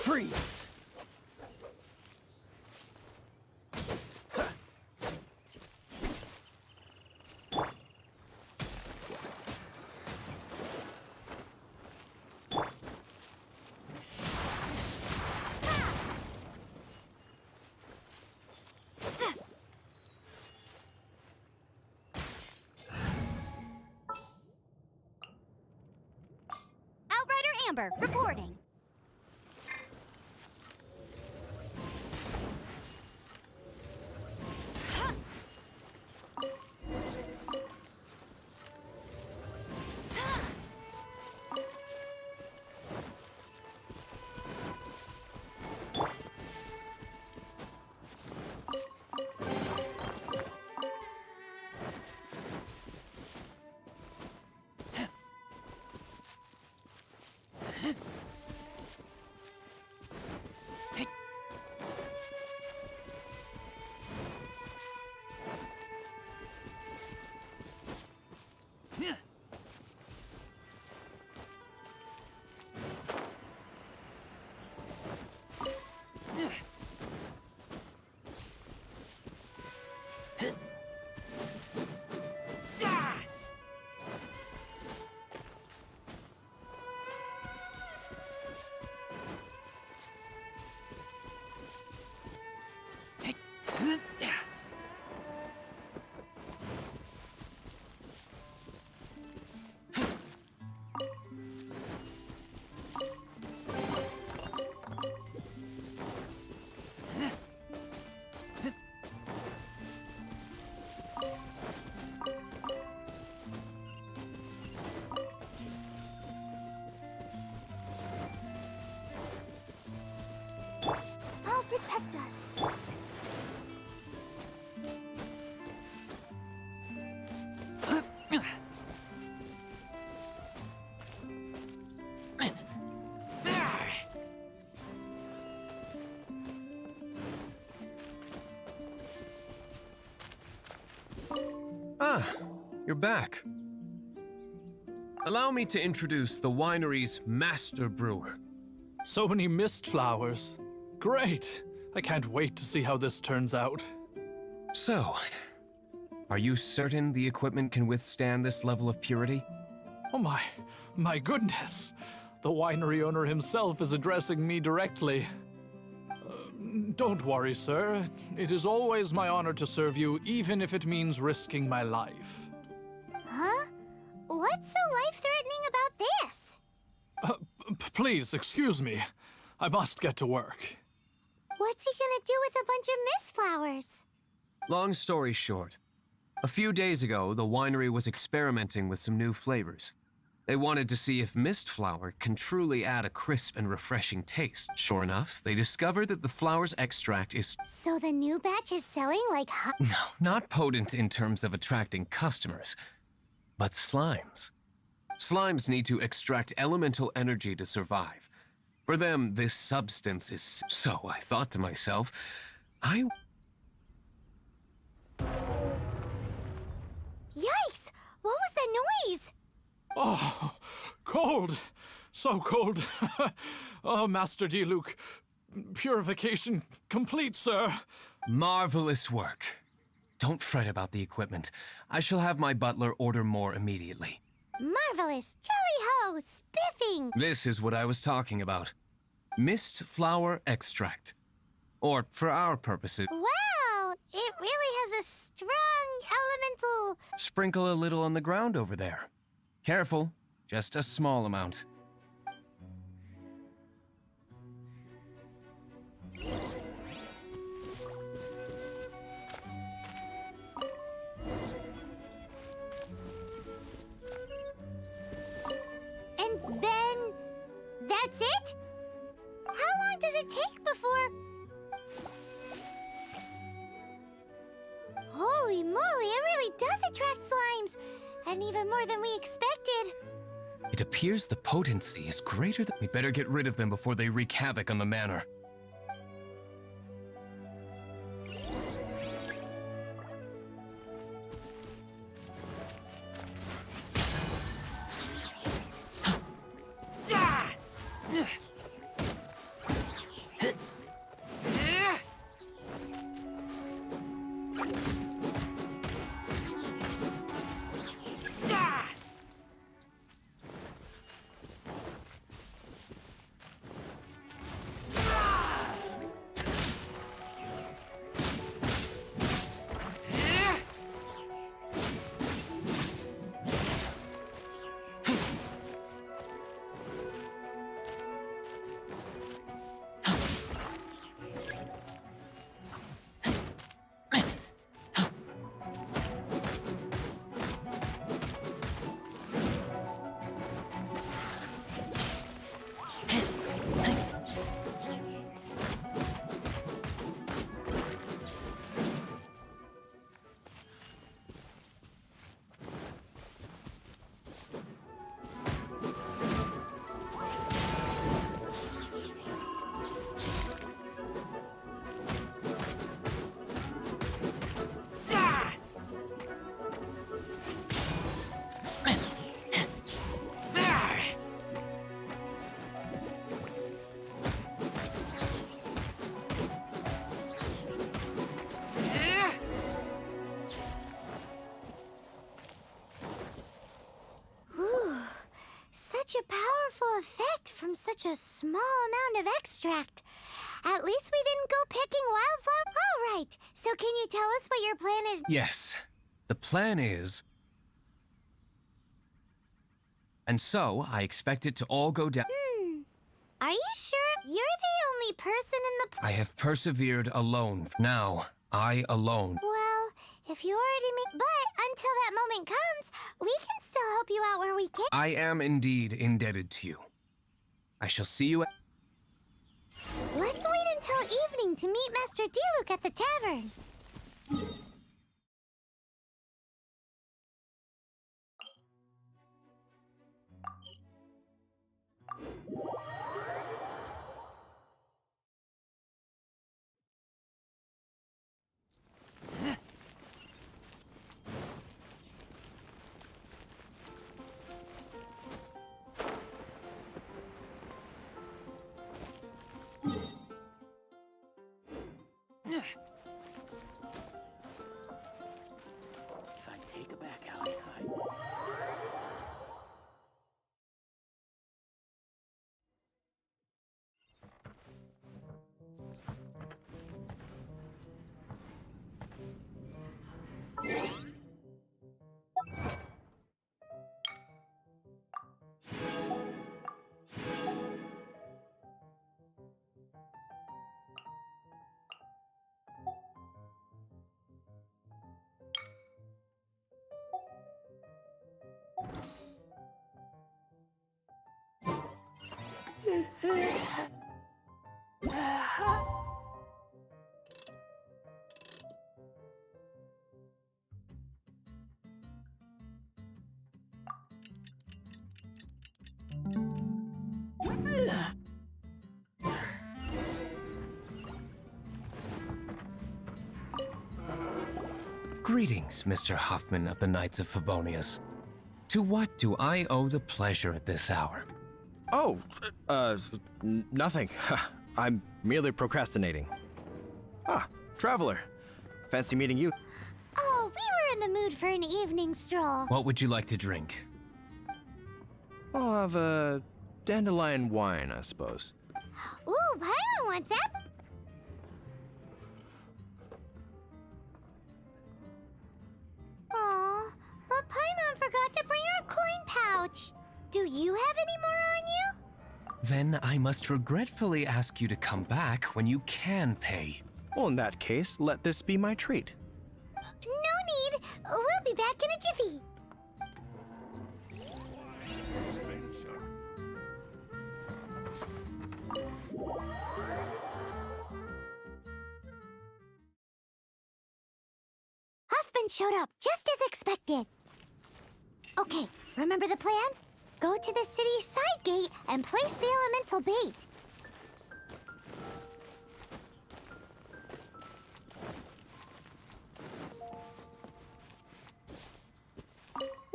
Freeze! Outrider Amber, reporting. I'll protect us. Ah, you're back. Allow me to introduce the winery's master brewer. So many mist flowers. Great! I can't wait to see how this turns out. So, are you certain the equipment can withstand this level of purity? Oh my goodness! The winery owner himself is addressing me directly. Don't worry, sir. It is always my honor to serve you, even if it means risking my life. Huh? What's so life-threatening about this? Please, excuse me. I must get to work. What's he gonna do with a bunch of mist flowers? Long story short, a few days ago, the winery was experimenting with some new flavors. They wanted to see if mist flower can truly add a crisp and refreshing taste. Sure enough, they discovered that the flower's extract is So the new batch is selling like hot. no, not potent in terms of attracting customers, but slimes. Slimes need to extract elemental energy to survive. For them, this substance is... So I thought to myself, Yikes! What was that noise? Oh, cold! So cold. Oh, Master D. Luke. Purification complete, sir. Marvelous work. Don't fret about the equipment. I shall have my butler order more immediately. Marvelous! Jolly-ho! Spiffing! This is what I was talking about. Mist flower extract. Or, for our purposes... Wow! It really has a strong elemental... Sprinkle a little on the ground over there. Careful, just a small amount. And then... that's it? How long does it take before... Holy moly, it really does attract slimes! And even more than we expected. It appears the potency is greater than... We'd better get rid of them before they wreak havoc on the manor. a powerful effect from such a small amount of extract. At least we didn't go picking wildflower. All right, so can you tell us what your plan is? Yes. The plan is... And so, I expect it to all go down. Are you sure you're the only person in the... I have persevered alone. Now, I alone. Well, if you already made... But until that moment comes, we can still help you out where we can. I am indeed indebted to you. I shall see you at... Let's wait until evening to meet Master Diluc at the tavern. If I take a back alley, Greetings, Mr. Huffman of the Knights of Favonius. To what do I owe the pleasure at this hour? Oh, nothing. I'm merely procrastinating. Ah, Traveler. Fancy meeting you. Oh, we were in the mood for an evening stroll. What would you like to drink? I'll have a dandelion wine, I suppose. Ooh, Paimon wants that. Aw, but Paimon forgot to bring her coin pouch. Do you have any more on you? Then I must regretfully ask you to come back when you can pay. Well, in that case, let this be my treat. No need. We'll be back in a jiffy. Huffman showed up, just as expected. Okay, remember the plan? Go to the city's side gate and place the elemental bait.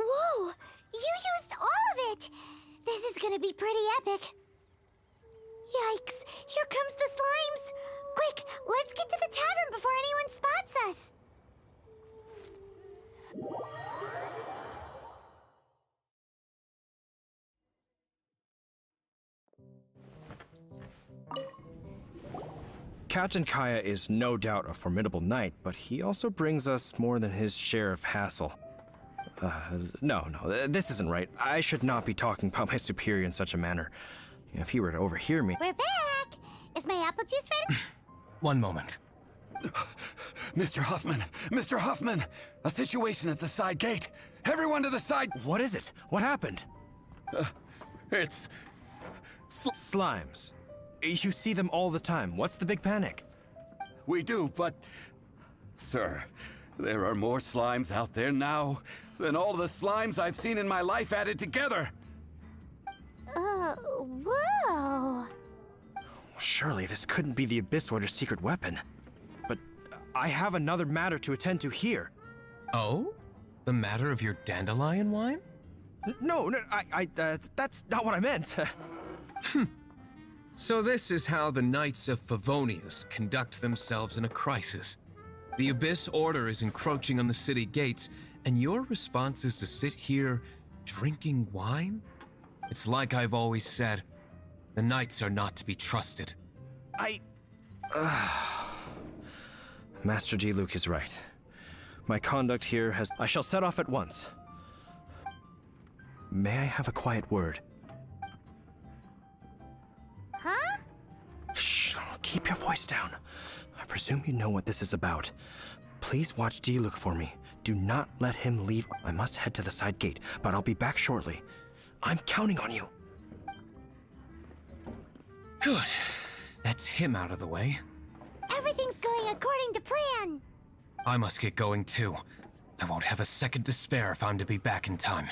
Whoa! You used all of it! This is gonna be pretty epic. Yikes! Here comes the slimes! Quick, let's get to the tavern before anyone spots us! Captain Kaya is no doubt a formidable knight, but he also brings us more than his share of hassle. No, this isn't right. I should not be talking about my superior in such a manner. If he were to overhear me... We're back! Is my apple juice ready? One moment. Mr. Huffman! Mr. Huffman! A situation at the side gate! Everyone to the side! What is it? What happened? It's... Slimes. You see them all the time. What's the big panic? We do, but... Sir, there are more slimes out there now than all the slimes I've seen in my life added together! Whoa! Surely this couldn't be the Abyss Order's secret weapon. But I have another matter to attend to here. Oh? The matter of your dandelion wine? No, that's not what I meant. So this is how the Knights of Favonius conduct themselves in a crisis. The Abyss Order is encroaching on the city gates, and your response is to sit here drinking wine? It's like I've always said. The Knights are not to be trusted. Master G. Luke is right. My conduct here has... I shall set off at once. May I have a quiet word? Huh? Shh, keep your voice down. I presume you know what this is about. Please watch G. Luke for me. Do not let him leave. I must head to the side gate, but I'll be back shortly. I'm counting on you. Good. That's him out of the way. Everything's going according to plan. I must get going too. I won't have a second to spare if I'm to be back in time.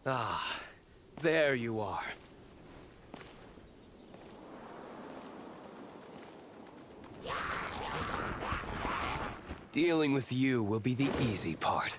Ah, there you are. Dealing with you will be the easy part.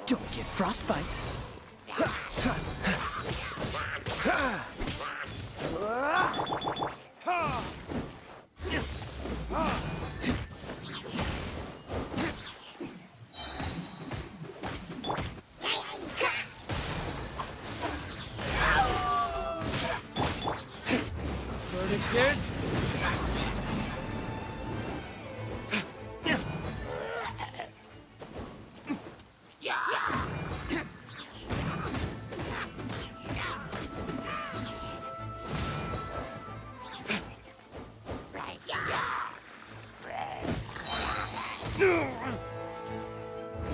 Don't get frostbite. Verdict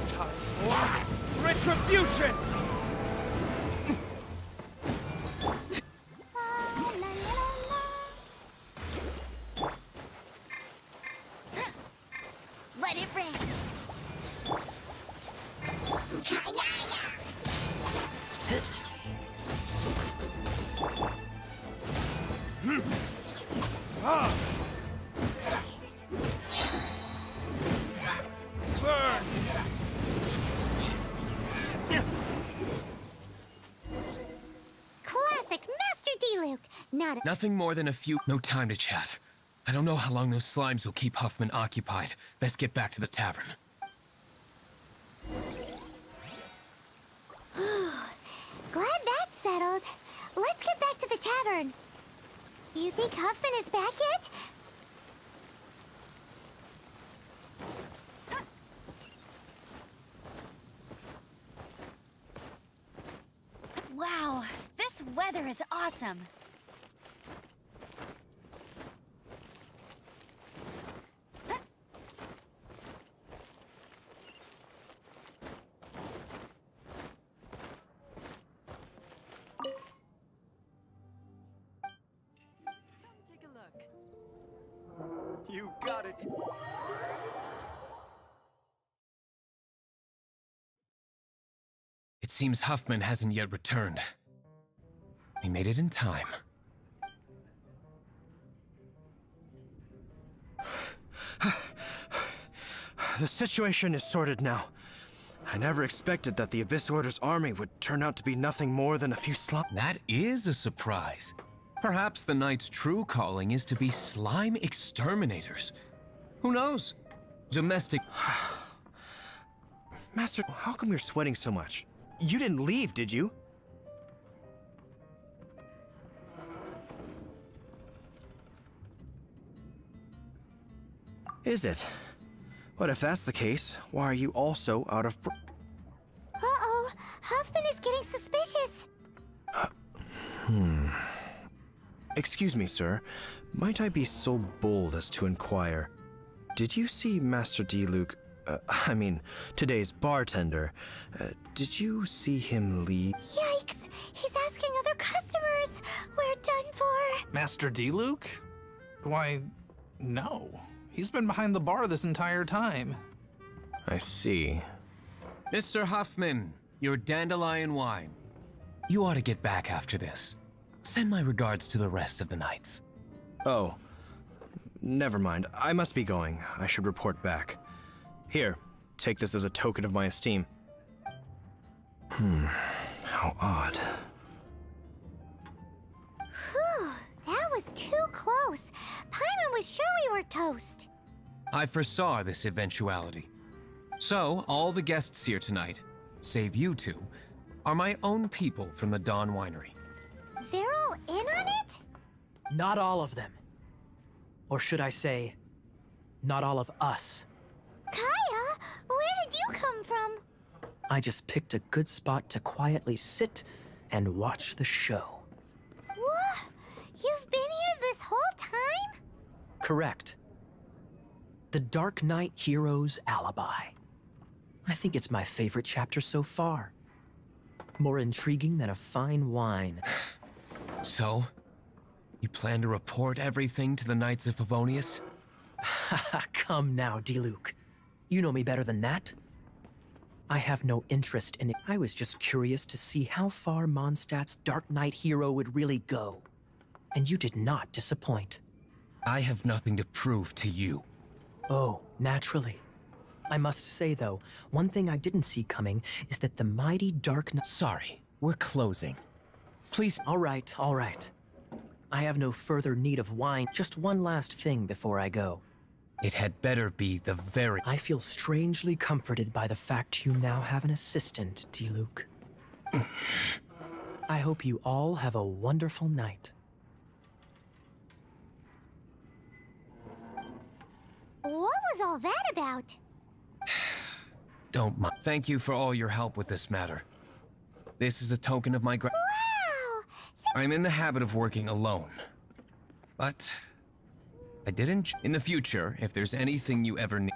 time for retribution! Let it rain. Burn! Classic Master D-Luke. Not a... Nothing more than a few... No time to chat. I don't know how long those slimes will keep Huffman occupied. Best get back to the tavern. Glad that's settled. Let's get back to the tavern. You think Huffman is back yet? Wow, this weather is awesome. Take a look. You got it. It seems Huffman hasn't yet returned. We made it in time. The situation is sorted now. I never expected that the Abyss Order's army would turn out to be nothing more than a few That is a surprise. Perhaps the Knight's true calling is to be slime exterminators. Who knows? Domestic... Master, how come you're sweating so much? You didn't leave, did you? Is it? But if that's the case, why are you also out of... Uh-oh, Huffman is getting suspicious. Excuse me, sir. Might I be so bold as to inquire? Did you see Master Diluc... I mean, today's bartender. Did you see him leave? Yikes, he's asking other customers. We're done for. Master Diluc? Why, no. He's been behind the bar this entire time. I see. Mr. Huffman, your dandelion wine. You ought to get back after this. Send my regards to the rest of the knights. Oh. Never mind. I must be going. I should report back. Here, take this as a token of my esteem. How odd. Whew, that was too close. Paimon was sure we were toast. I foresaw this eventuality. So, all the guests here tonight, save you two, are my own people from the Dawn Winery. They're all in on it? Not all of them. Or should I say, not all of us. Kaya, where did you come from? I just picked a good spot to quietly sit and watch the show. What? You've been here this whole time? Correct. The Dark Knight Hero's Alibi. I think it's my favorite chapter so far. More intriguing than a fine wine. So, you plan to report everything to the Knights of Favonius? Come now, Diluc. You know me better than that. I have no interest in it. I was just curious to see how far Mondstadt's Dark Knight hero would really go. And you did not disappoint. I have nothing to prove to you. Oh, naturally. I must say, though, one thing I didn't see coming is that the mighty Dark Knight... Sorry, we're closing. Please... All right, all right. I have no further need of wine. Just one last thing before I go. It had better be the very... I feel strangely comforted by the fact you now have an assistant, Diluc. I hope you all have a wonderful night. What was all that about? Don't mind. Thank you for all your help with this matter. This is a token of my Wow! I'm in the habit of working alone. But... I didn't... In the future, if there's anything you ever need...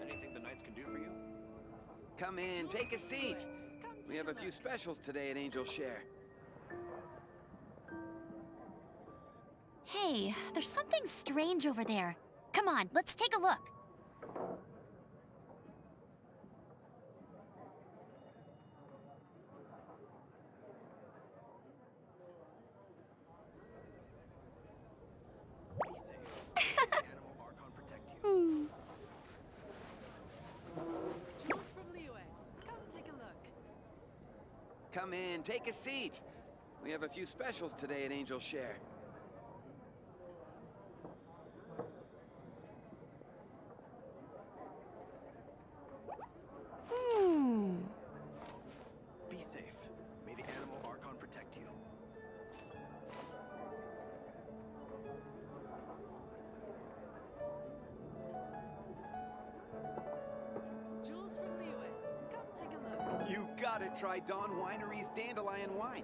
Anything the Knights can do for you? Come in, take a seat. We have a few specials today at Angel Share. Hey, there's something strange over there. Come on, let's take a look. come in, take a seat. We have a few specials today at Angel Share. Be safe. May the animal Archon protect you. Jules from Liyue. Come take a look. You gotta try Dawn Winery's Dandelion Wine.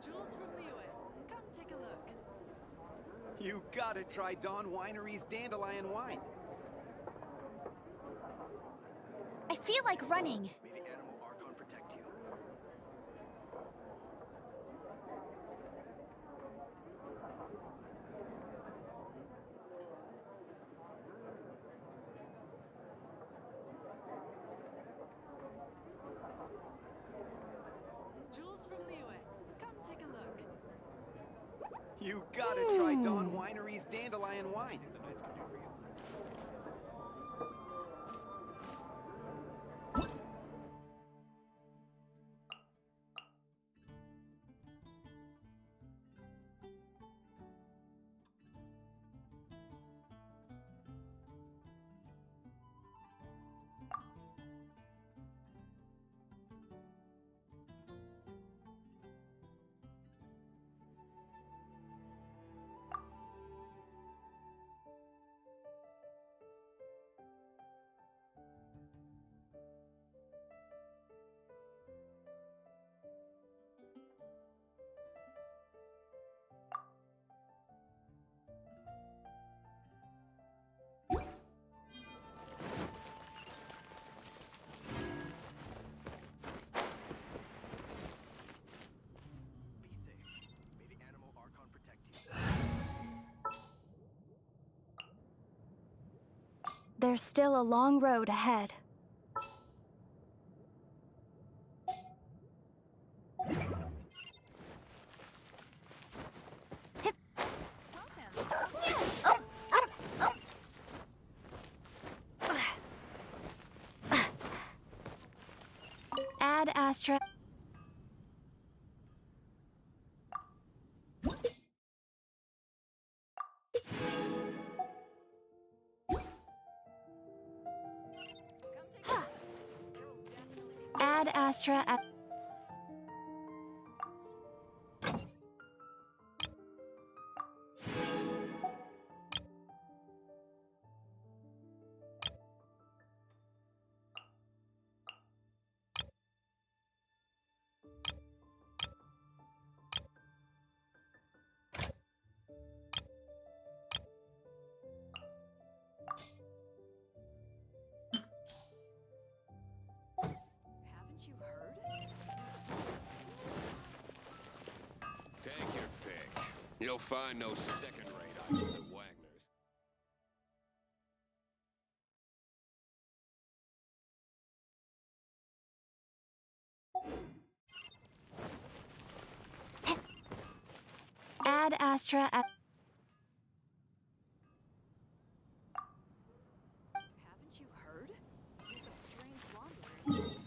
Jules from Liyue. Come take a look. You gotta try Dawn Winery's Dandelion Wine. I feel like running. May the animal Archon protect you. Jules from Liyue. Come take a look. You gotta try Dawn Winery's Dandelion Wine. The knights can do for you. Be safe. May the animal Archon protect you. There's still a long road ahead. Ad Astra. Ad Astra. Haven't you heard? Take your pick. You'll find no second-rate items at Wagner's. Ad Astra. Haven't you heard? There's a strange wanderer in the Elfindom.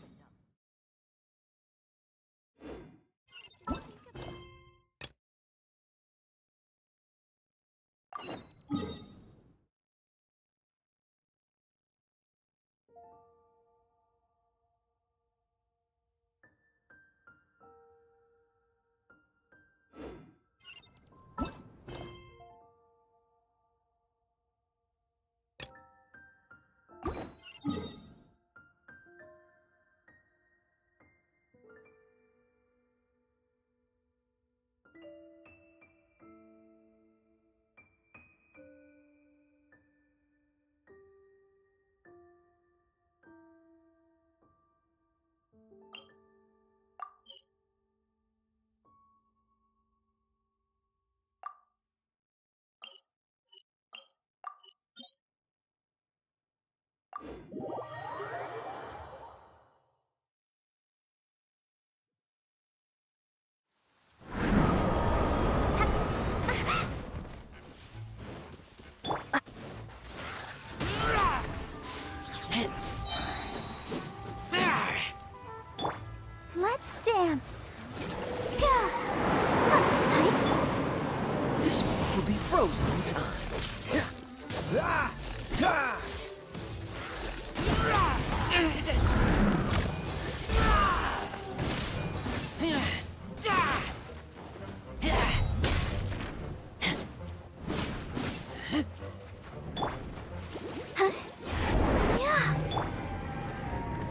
frozen in time.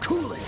Cool it!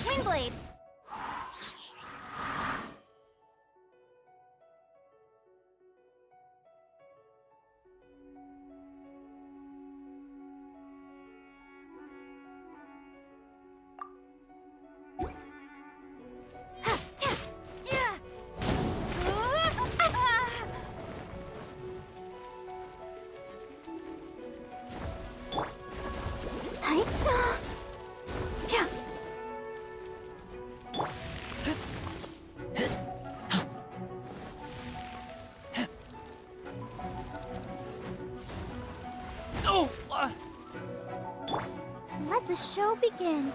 Windblade! Let the show begin.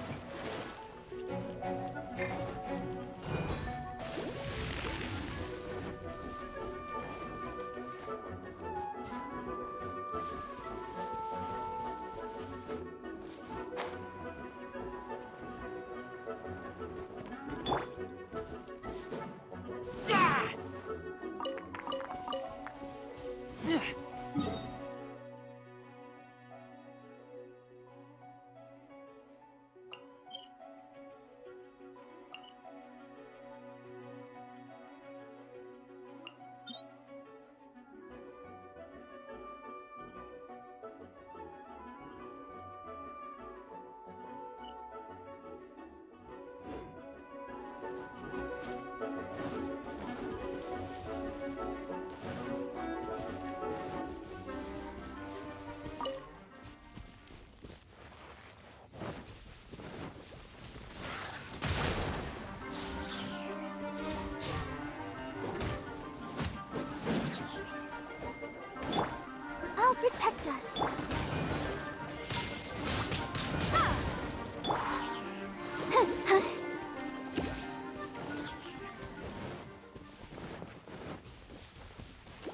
I'll protect us.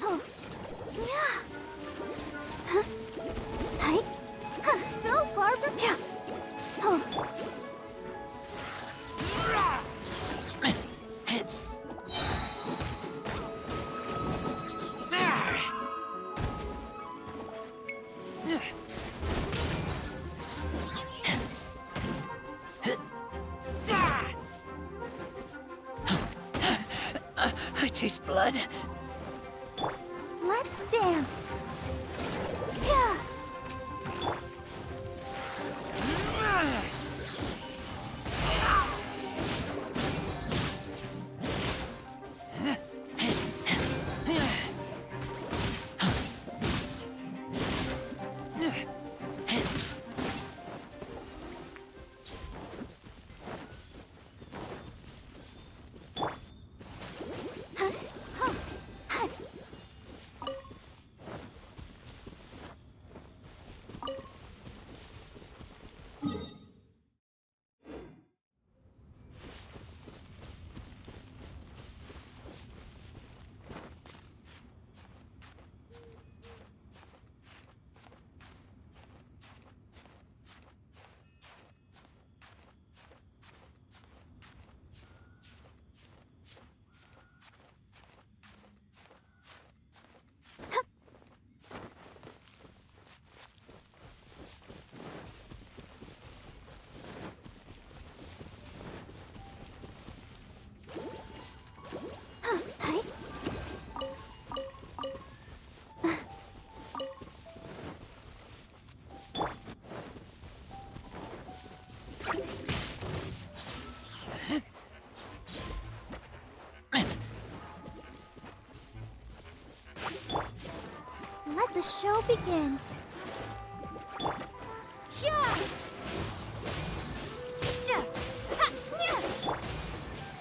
Oh. Yeah. Huh? Hi. Huh. Go, Barbara. Yeah. Oh. I taste blood. Let's dance. Yeah. show begin.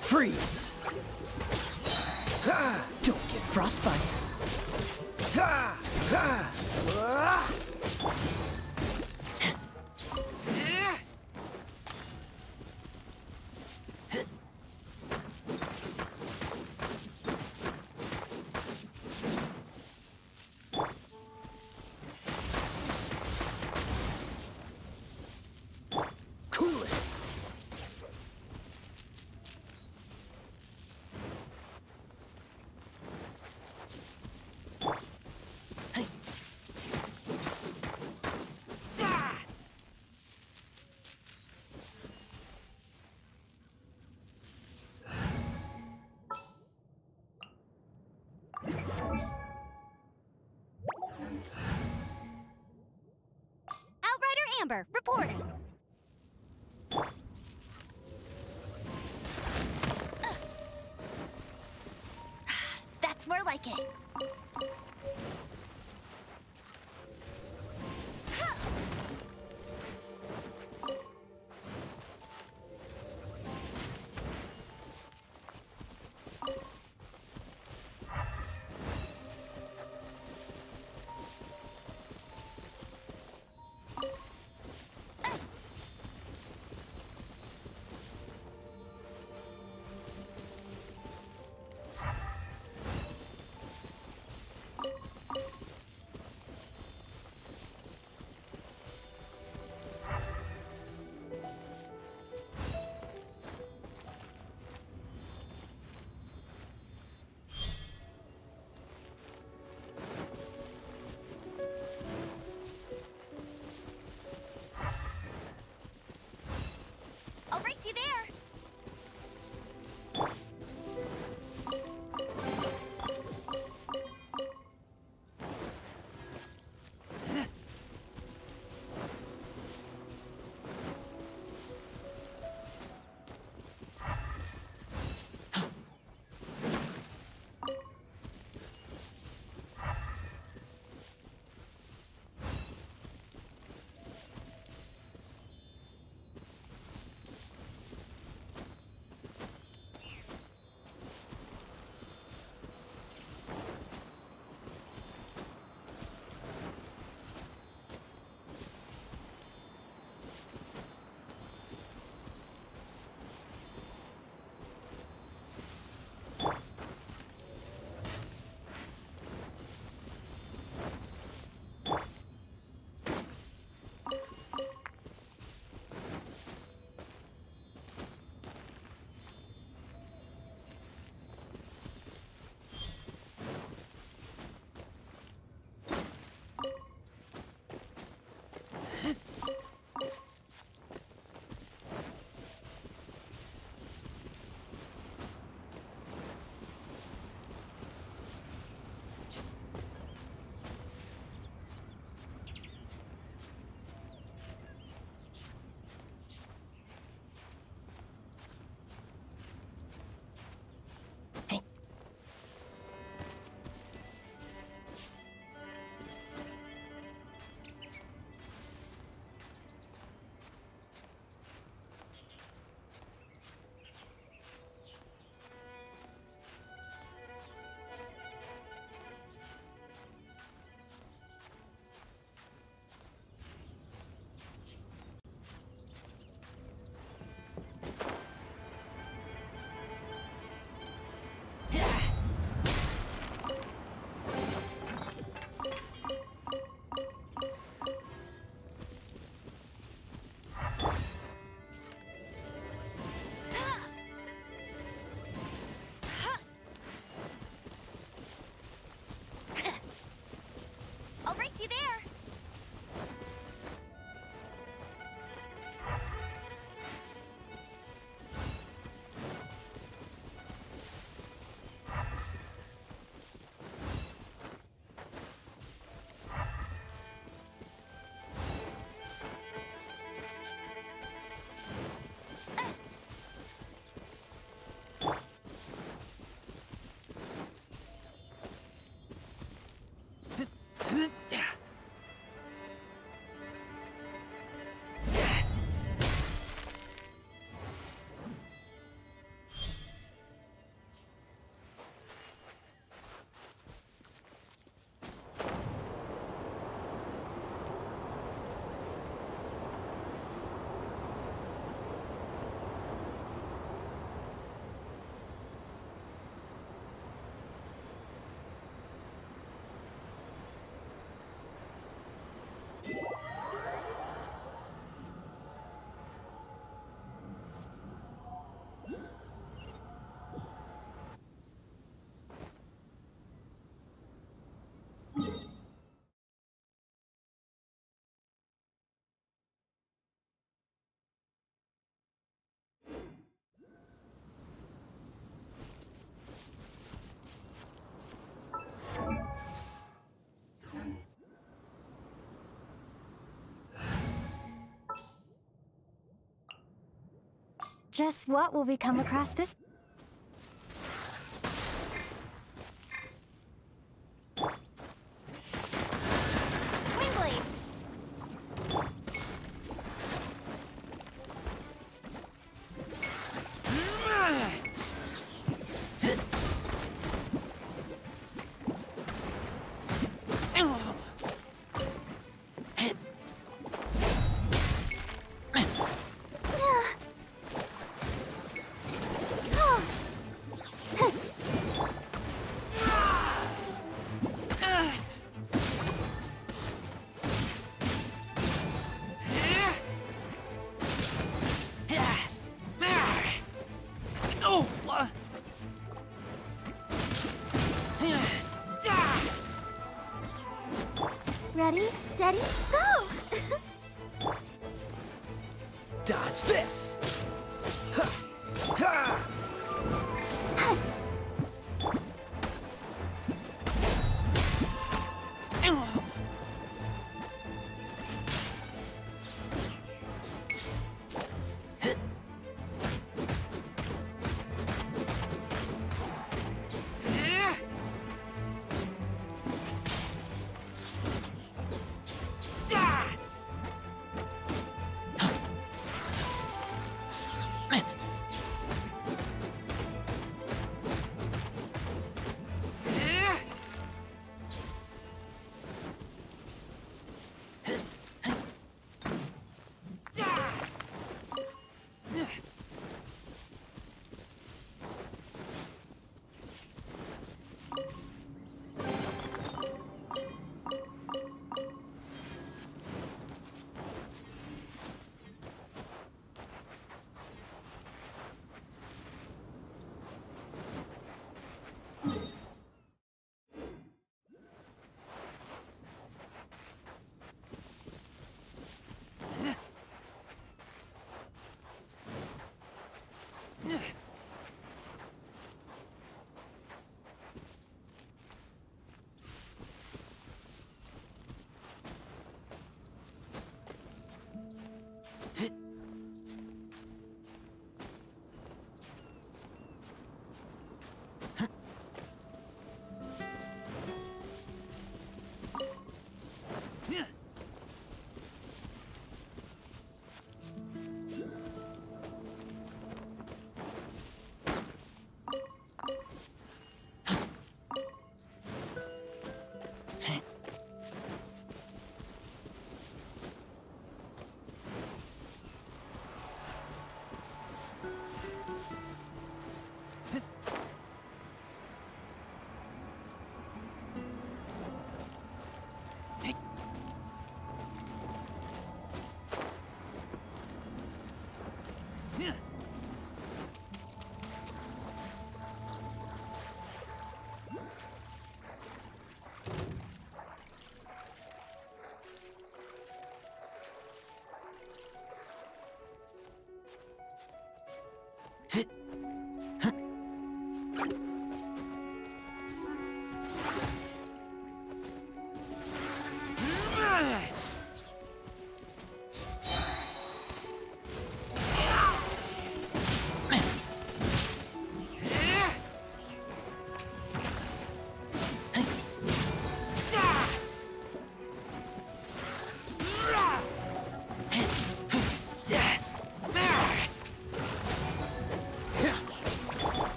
Freeze! Don't get frostbite. Cool it. Outrider Amber, reporting. That's more like it. Just what will we come across this? Wingblade! Ready, steady, go! Dodge this! Ha! Ha!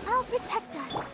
I'll protect us.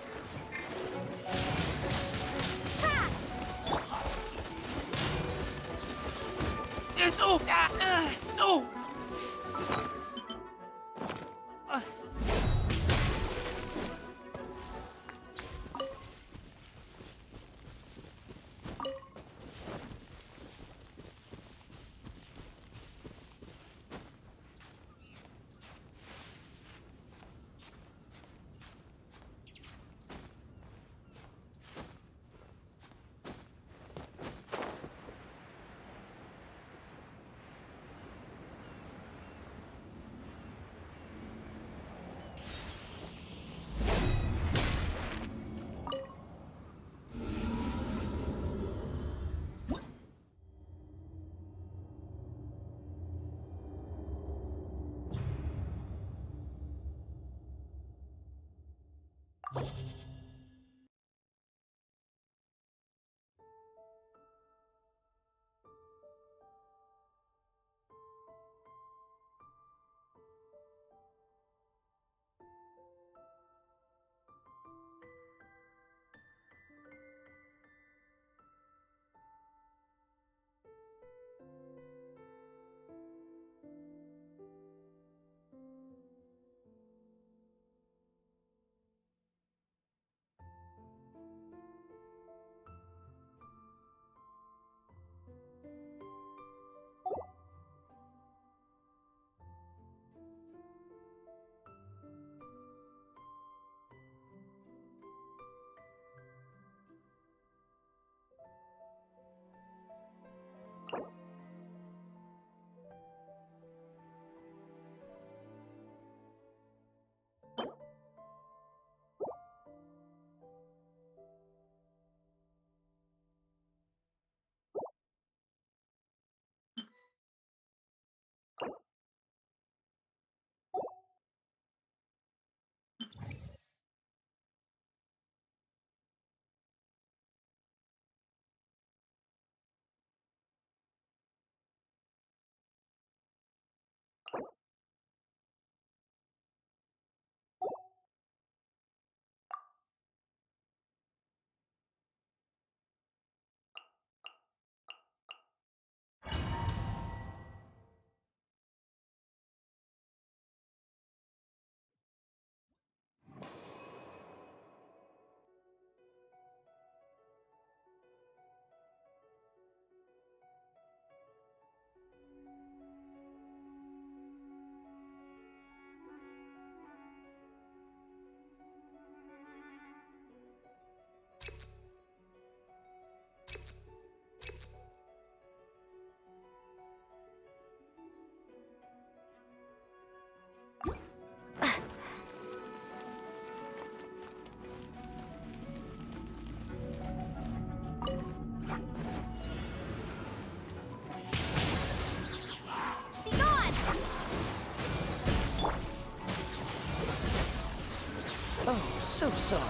sorry.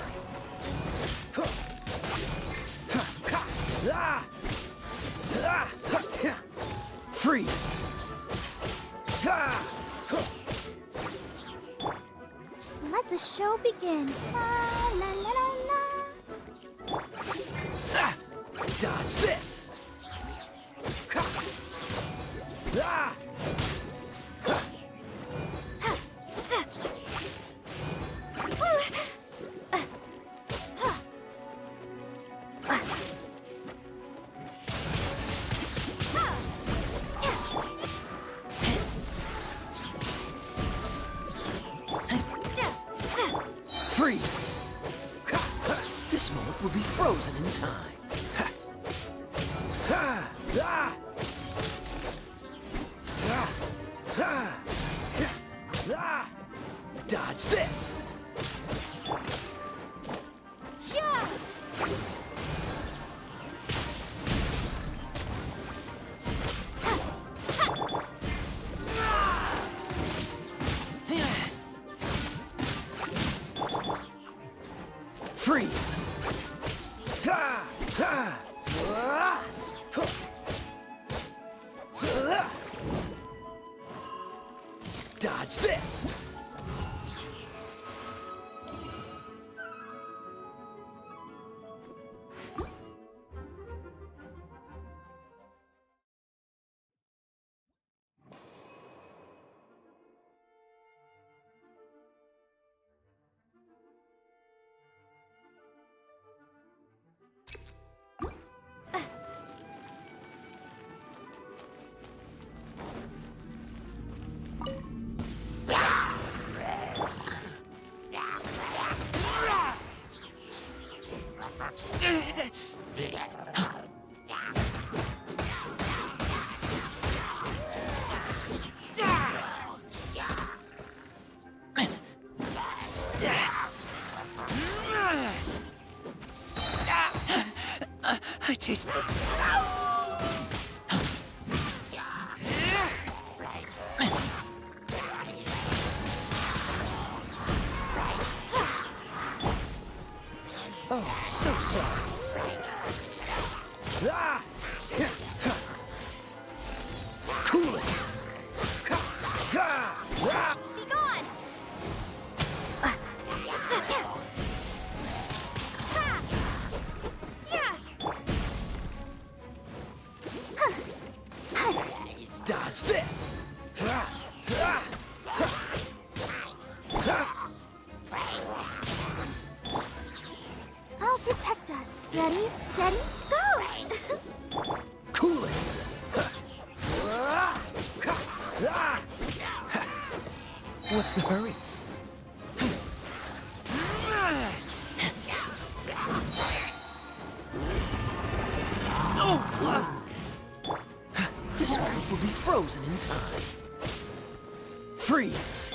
Freeze! Let the show begin. La la la la la. Dodge this! Freeze! This moment will be frozen in time. Dodge this! Freeze! Dodge this! I taste. Oh, so sorry. Cool it. Be gone! Dodge this. I'll protect us. Ready, steady, go! Cool it. What's the hurry? This moment will be frozen in time. Freeze!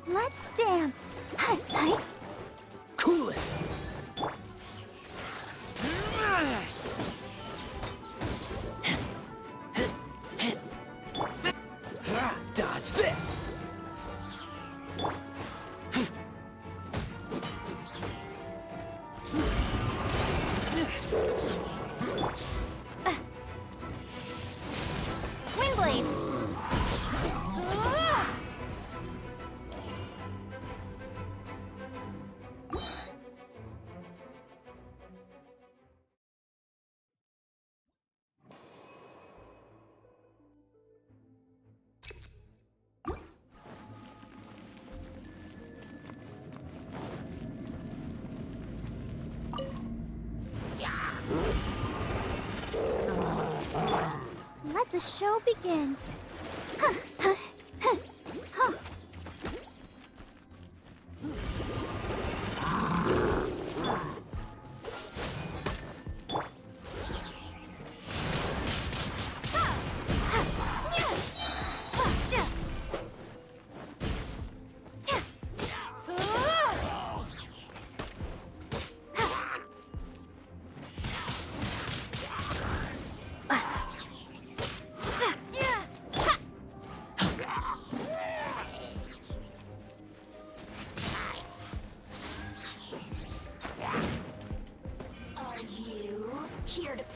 Let's dance. Cool it! Dodge this! Windblade! Let the show begin.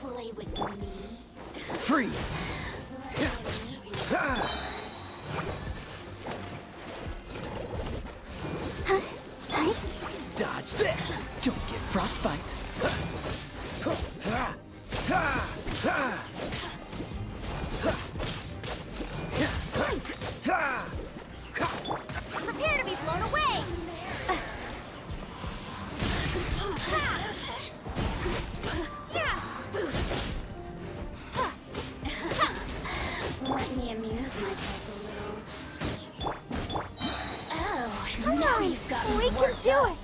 play with me? Freeze! Dodge this! Don't get frostbite! Prepare to be blown away! Let me amuse myself a little. Oh, now you've got me We can worked do up. it!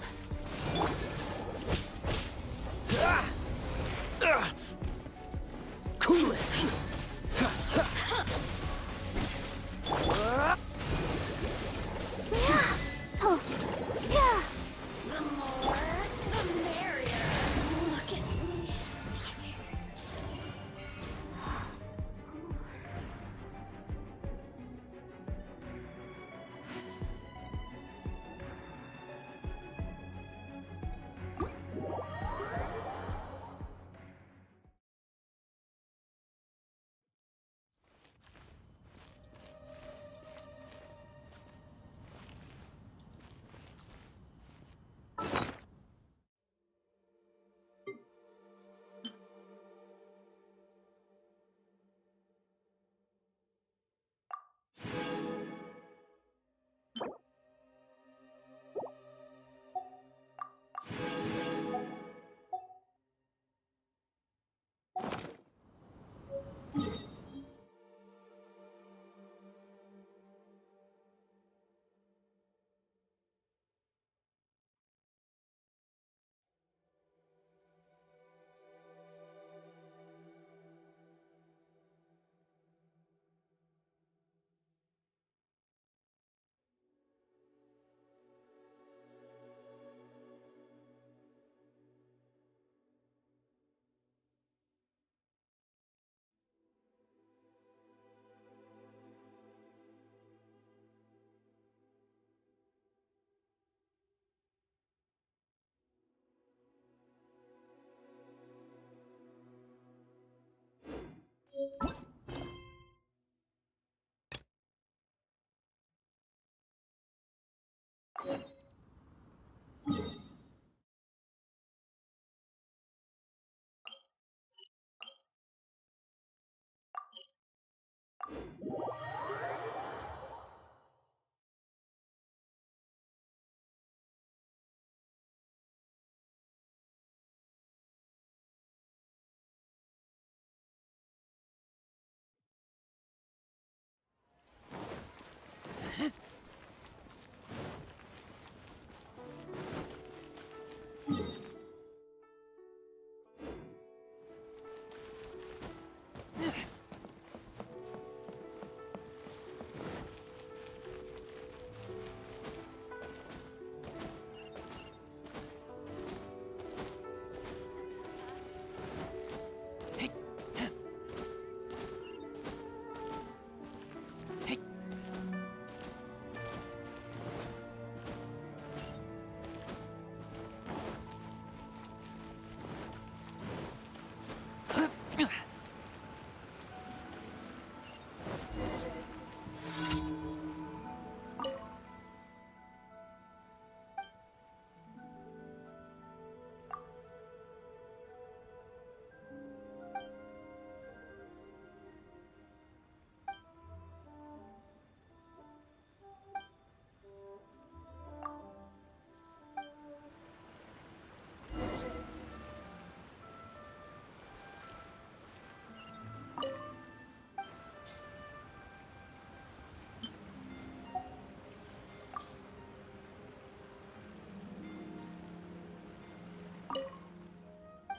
Cool it! Oh, yeah. The more, the merrier. Look at me.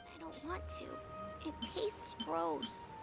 I don't want to. It tastes gross.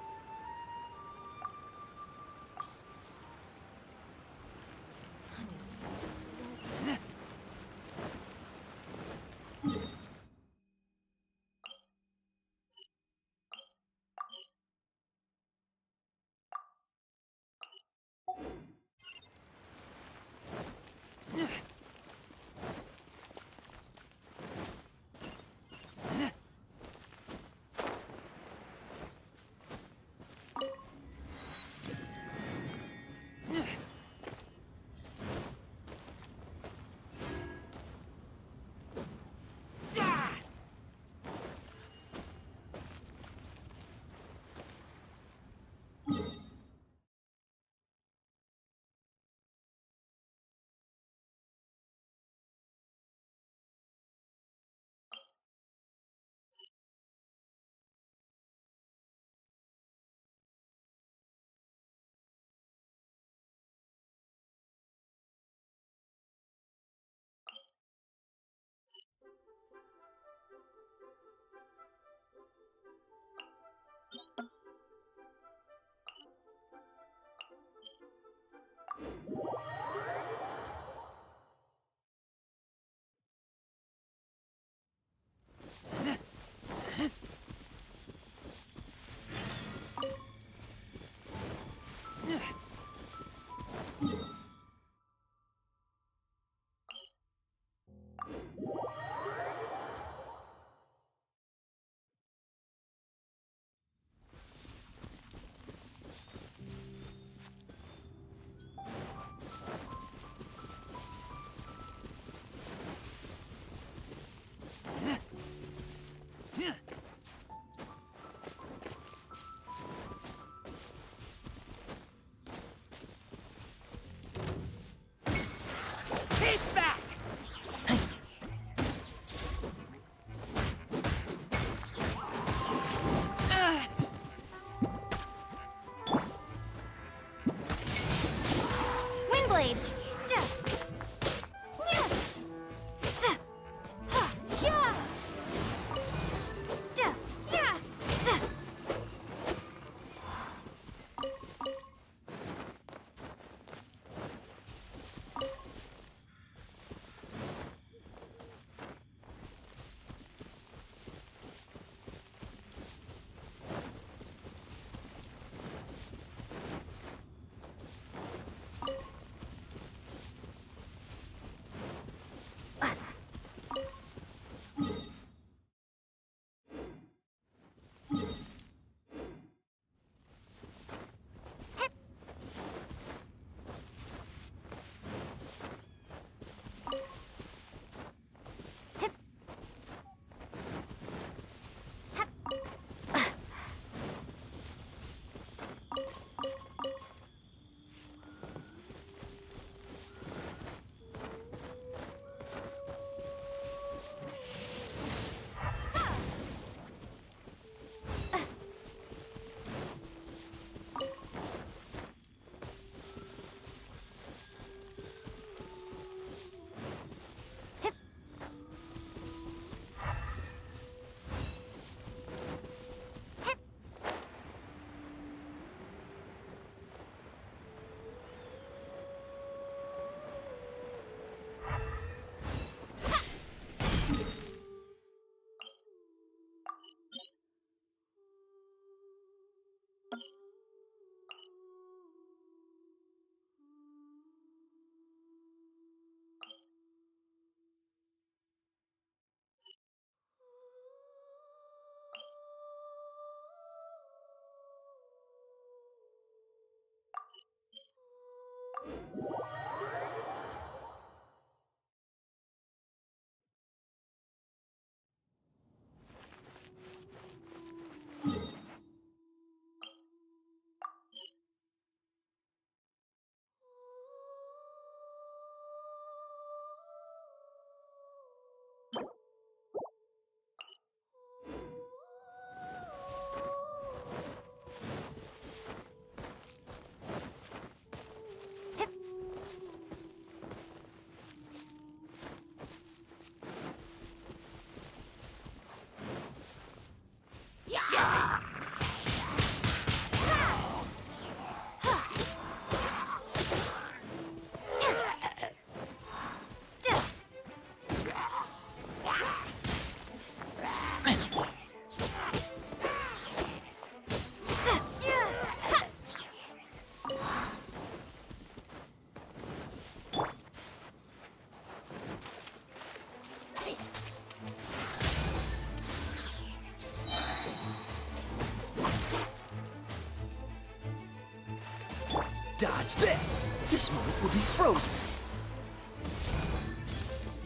Dodge this! This moment will be frozen.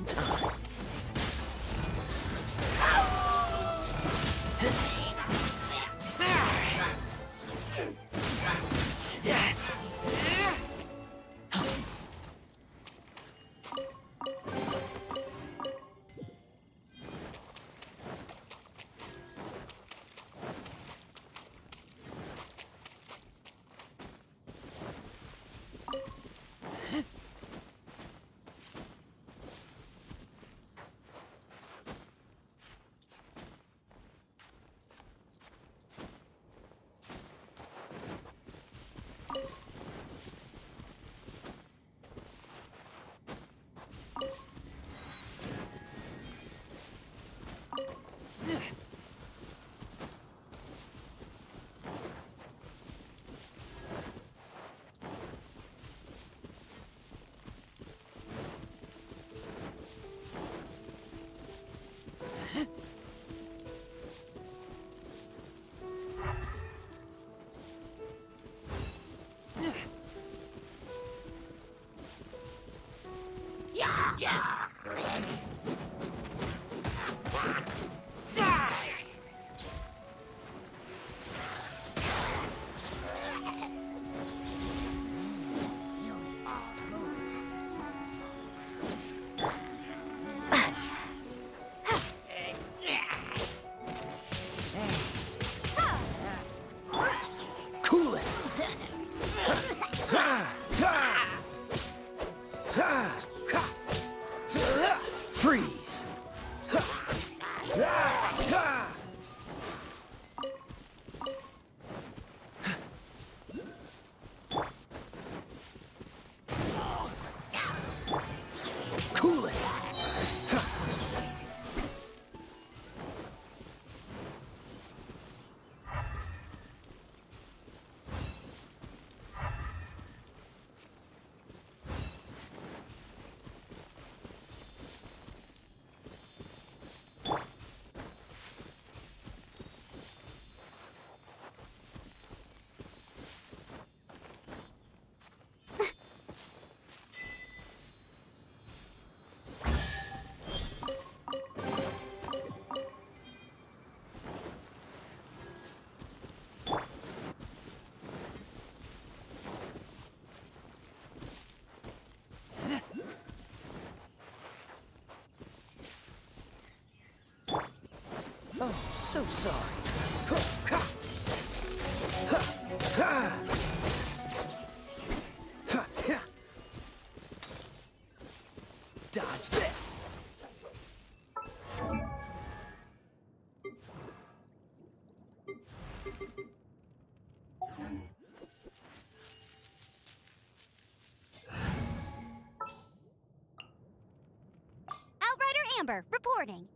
Time. Cool it! Freeze! Cool it! Oh, so sorry. Dodge this! Outrider Amber, reporting.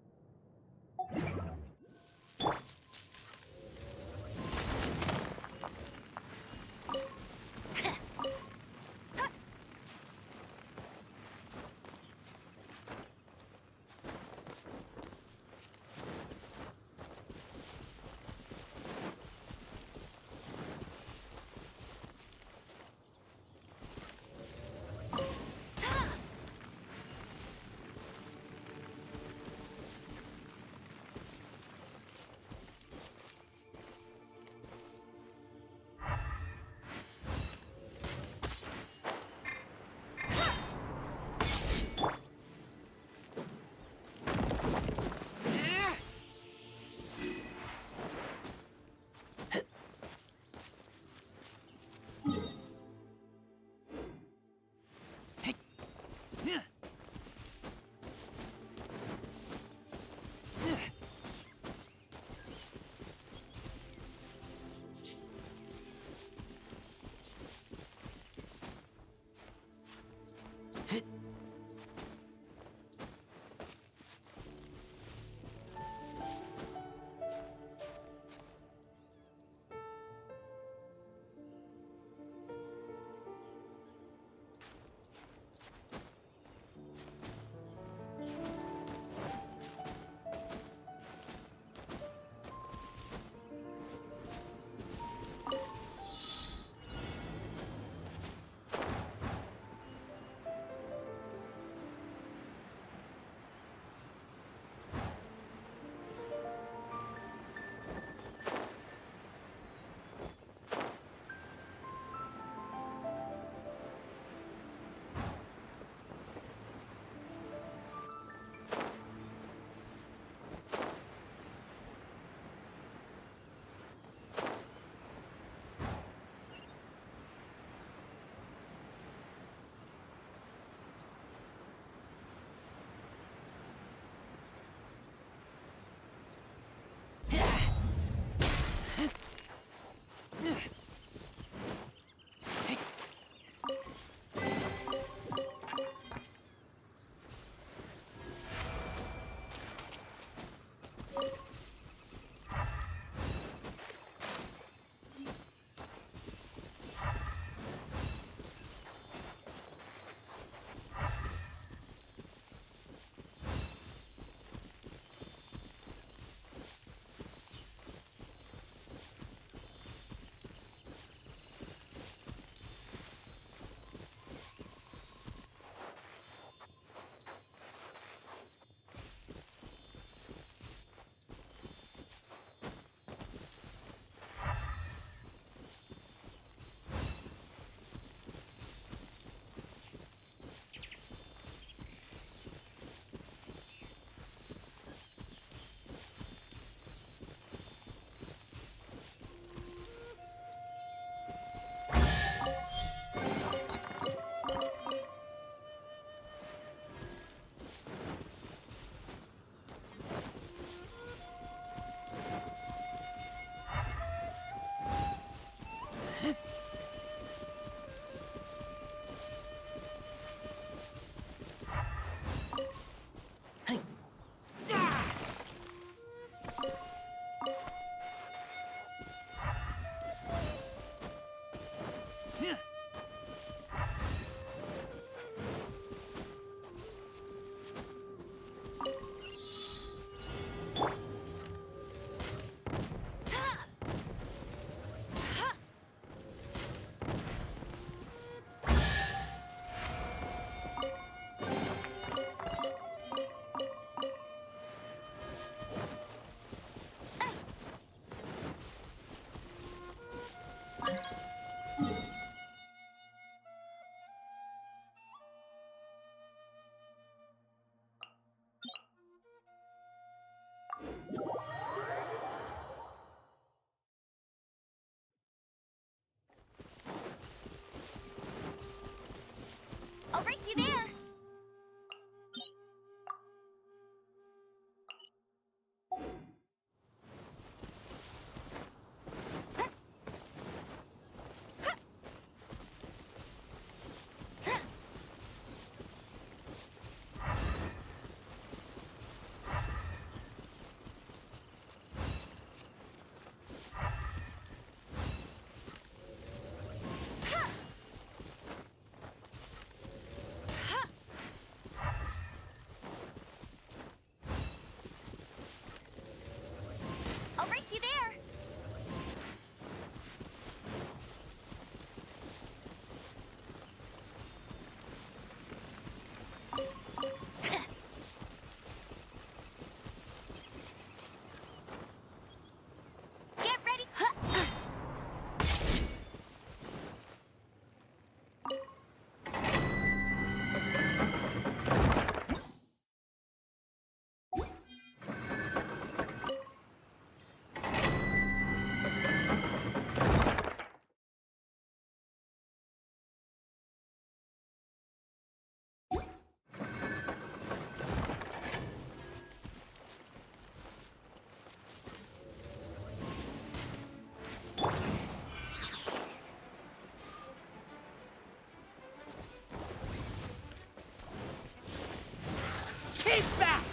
I'll race you there. I'll race you there. Get ready. Keep back!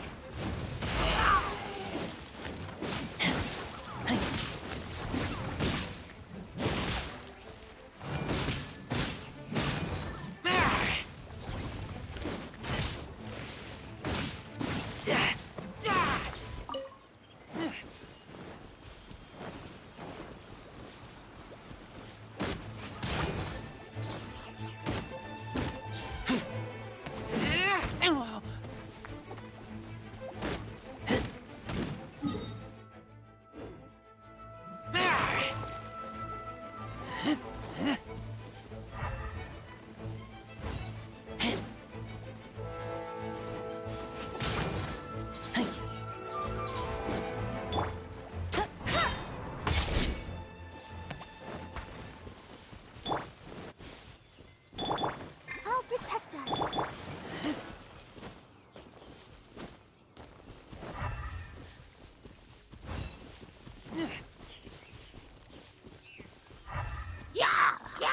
I'll protect us. Yeah! Yeah!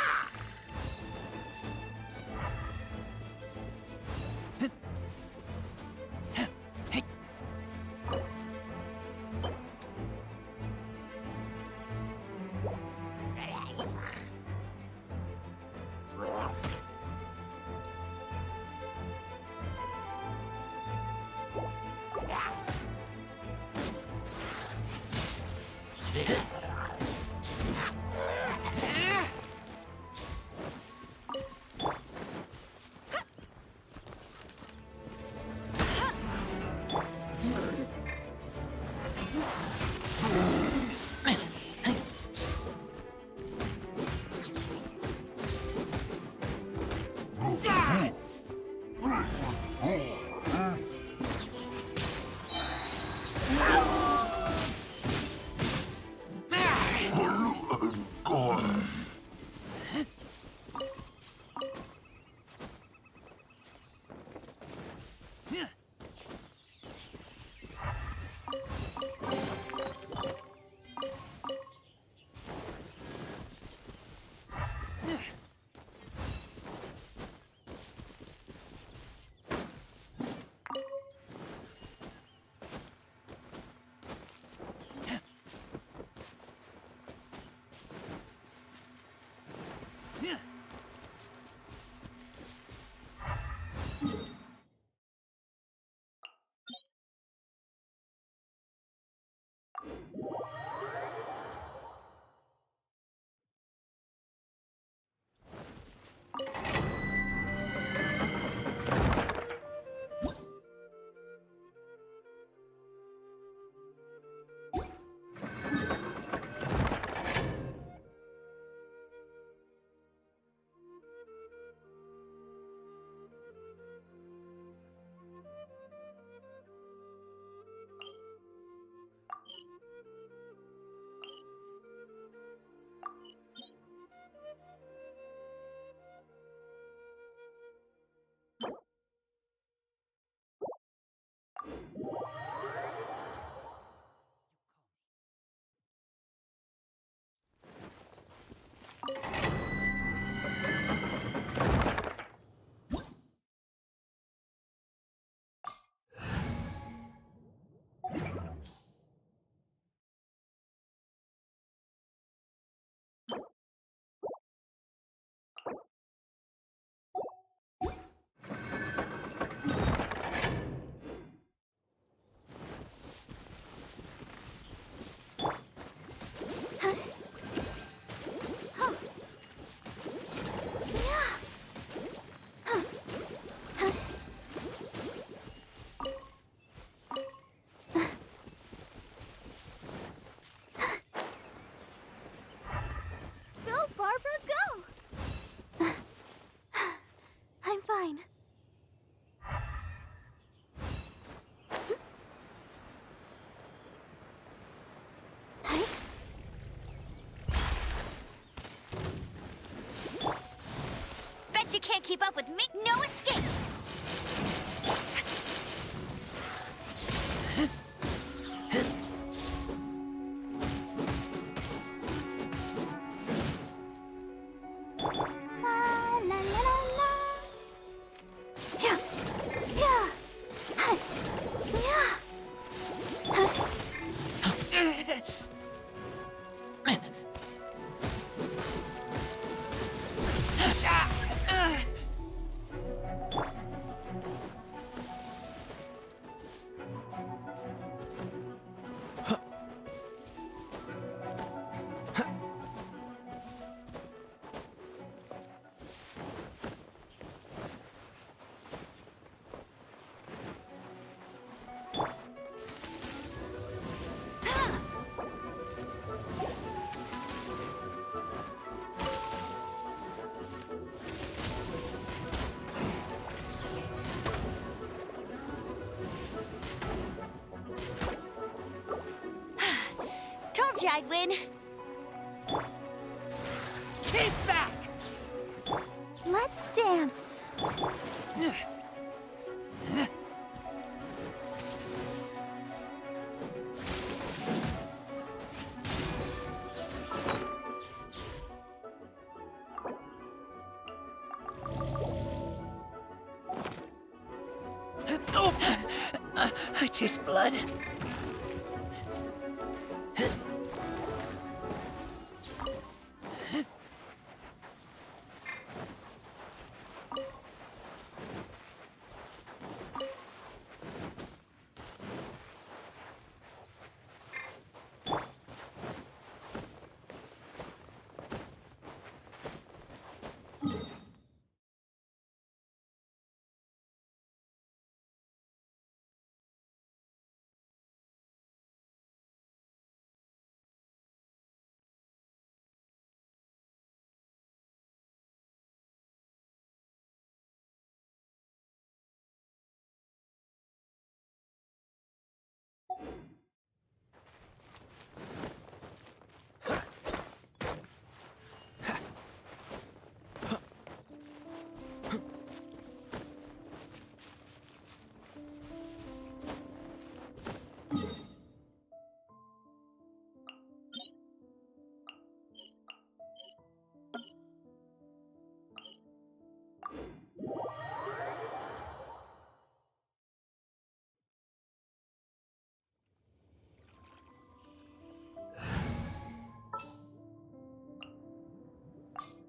She can't keep up with me. No escape! Told you I'd win. Keep back! Let's dance. I taste blood.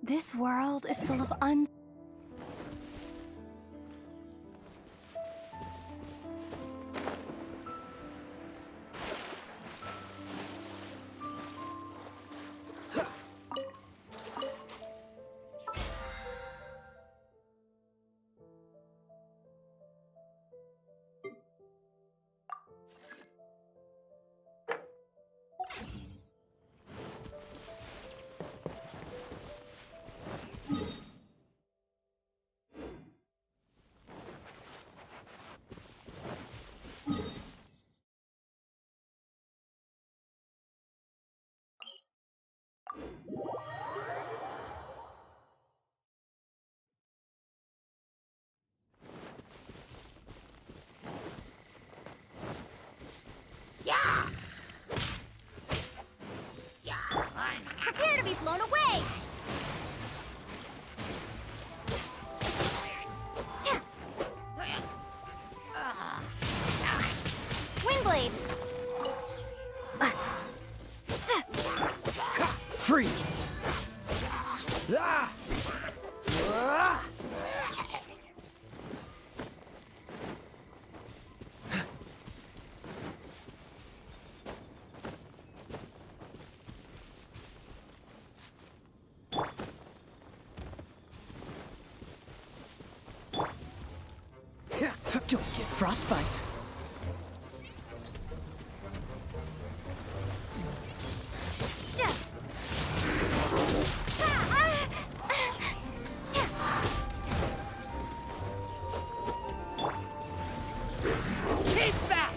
This world is full of Prepare to be blown away! Wingblade! Freeze! Ah! Ah! Don't get frostbite. Keep back!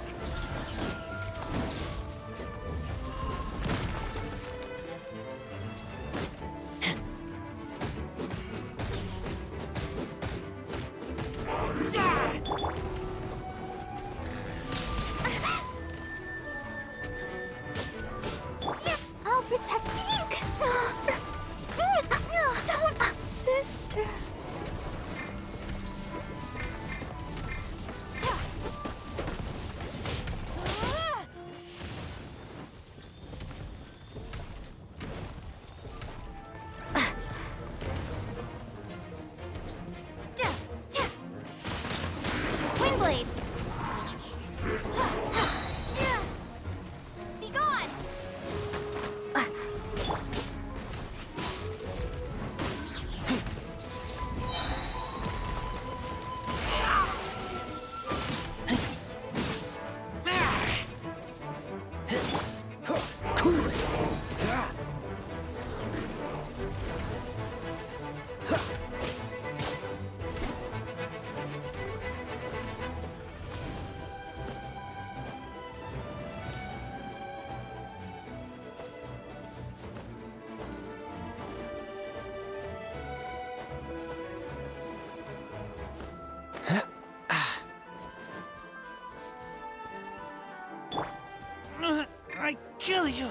I kill you!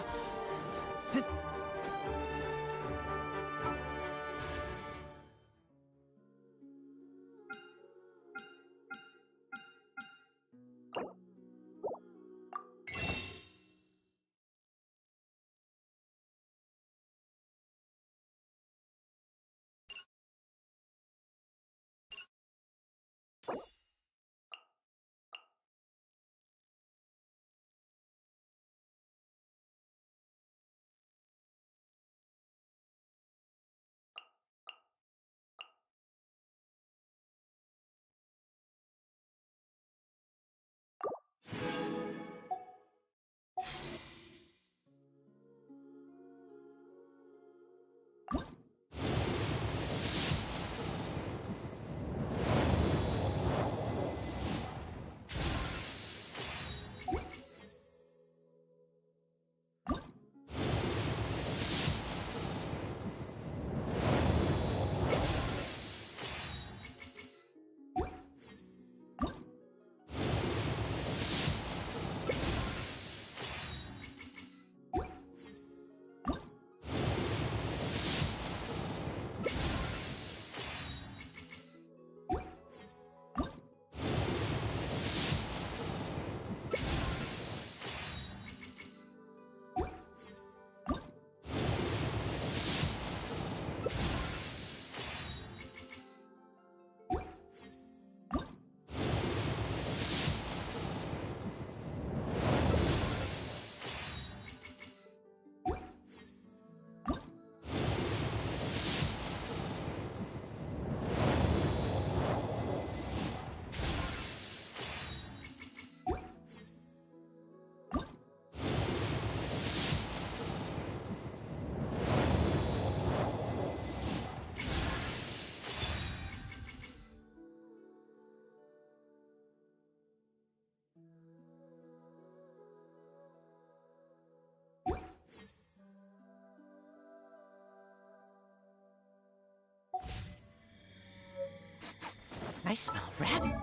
I smell rabbit.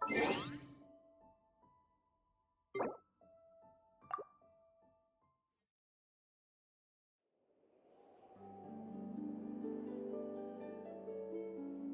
Huh?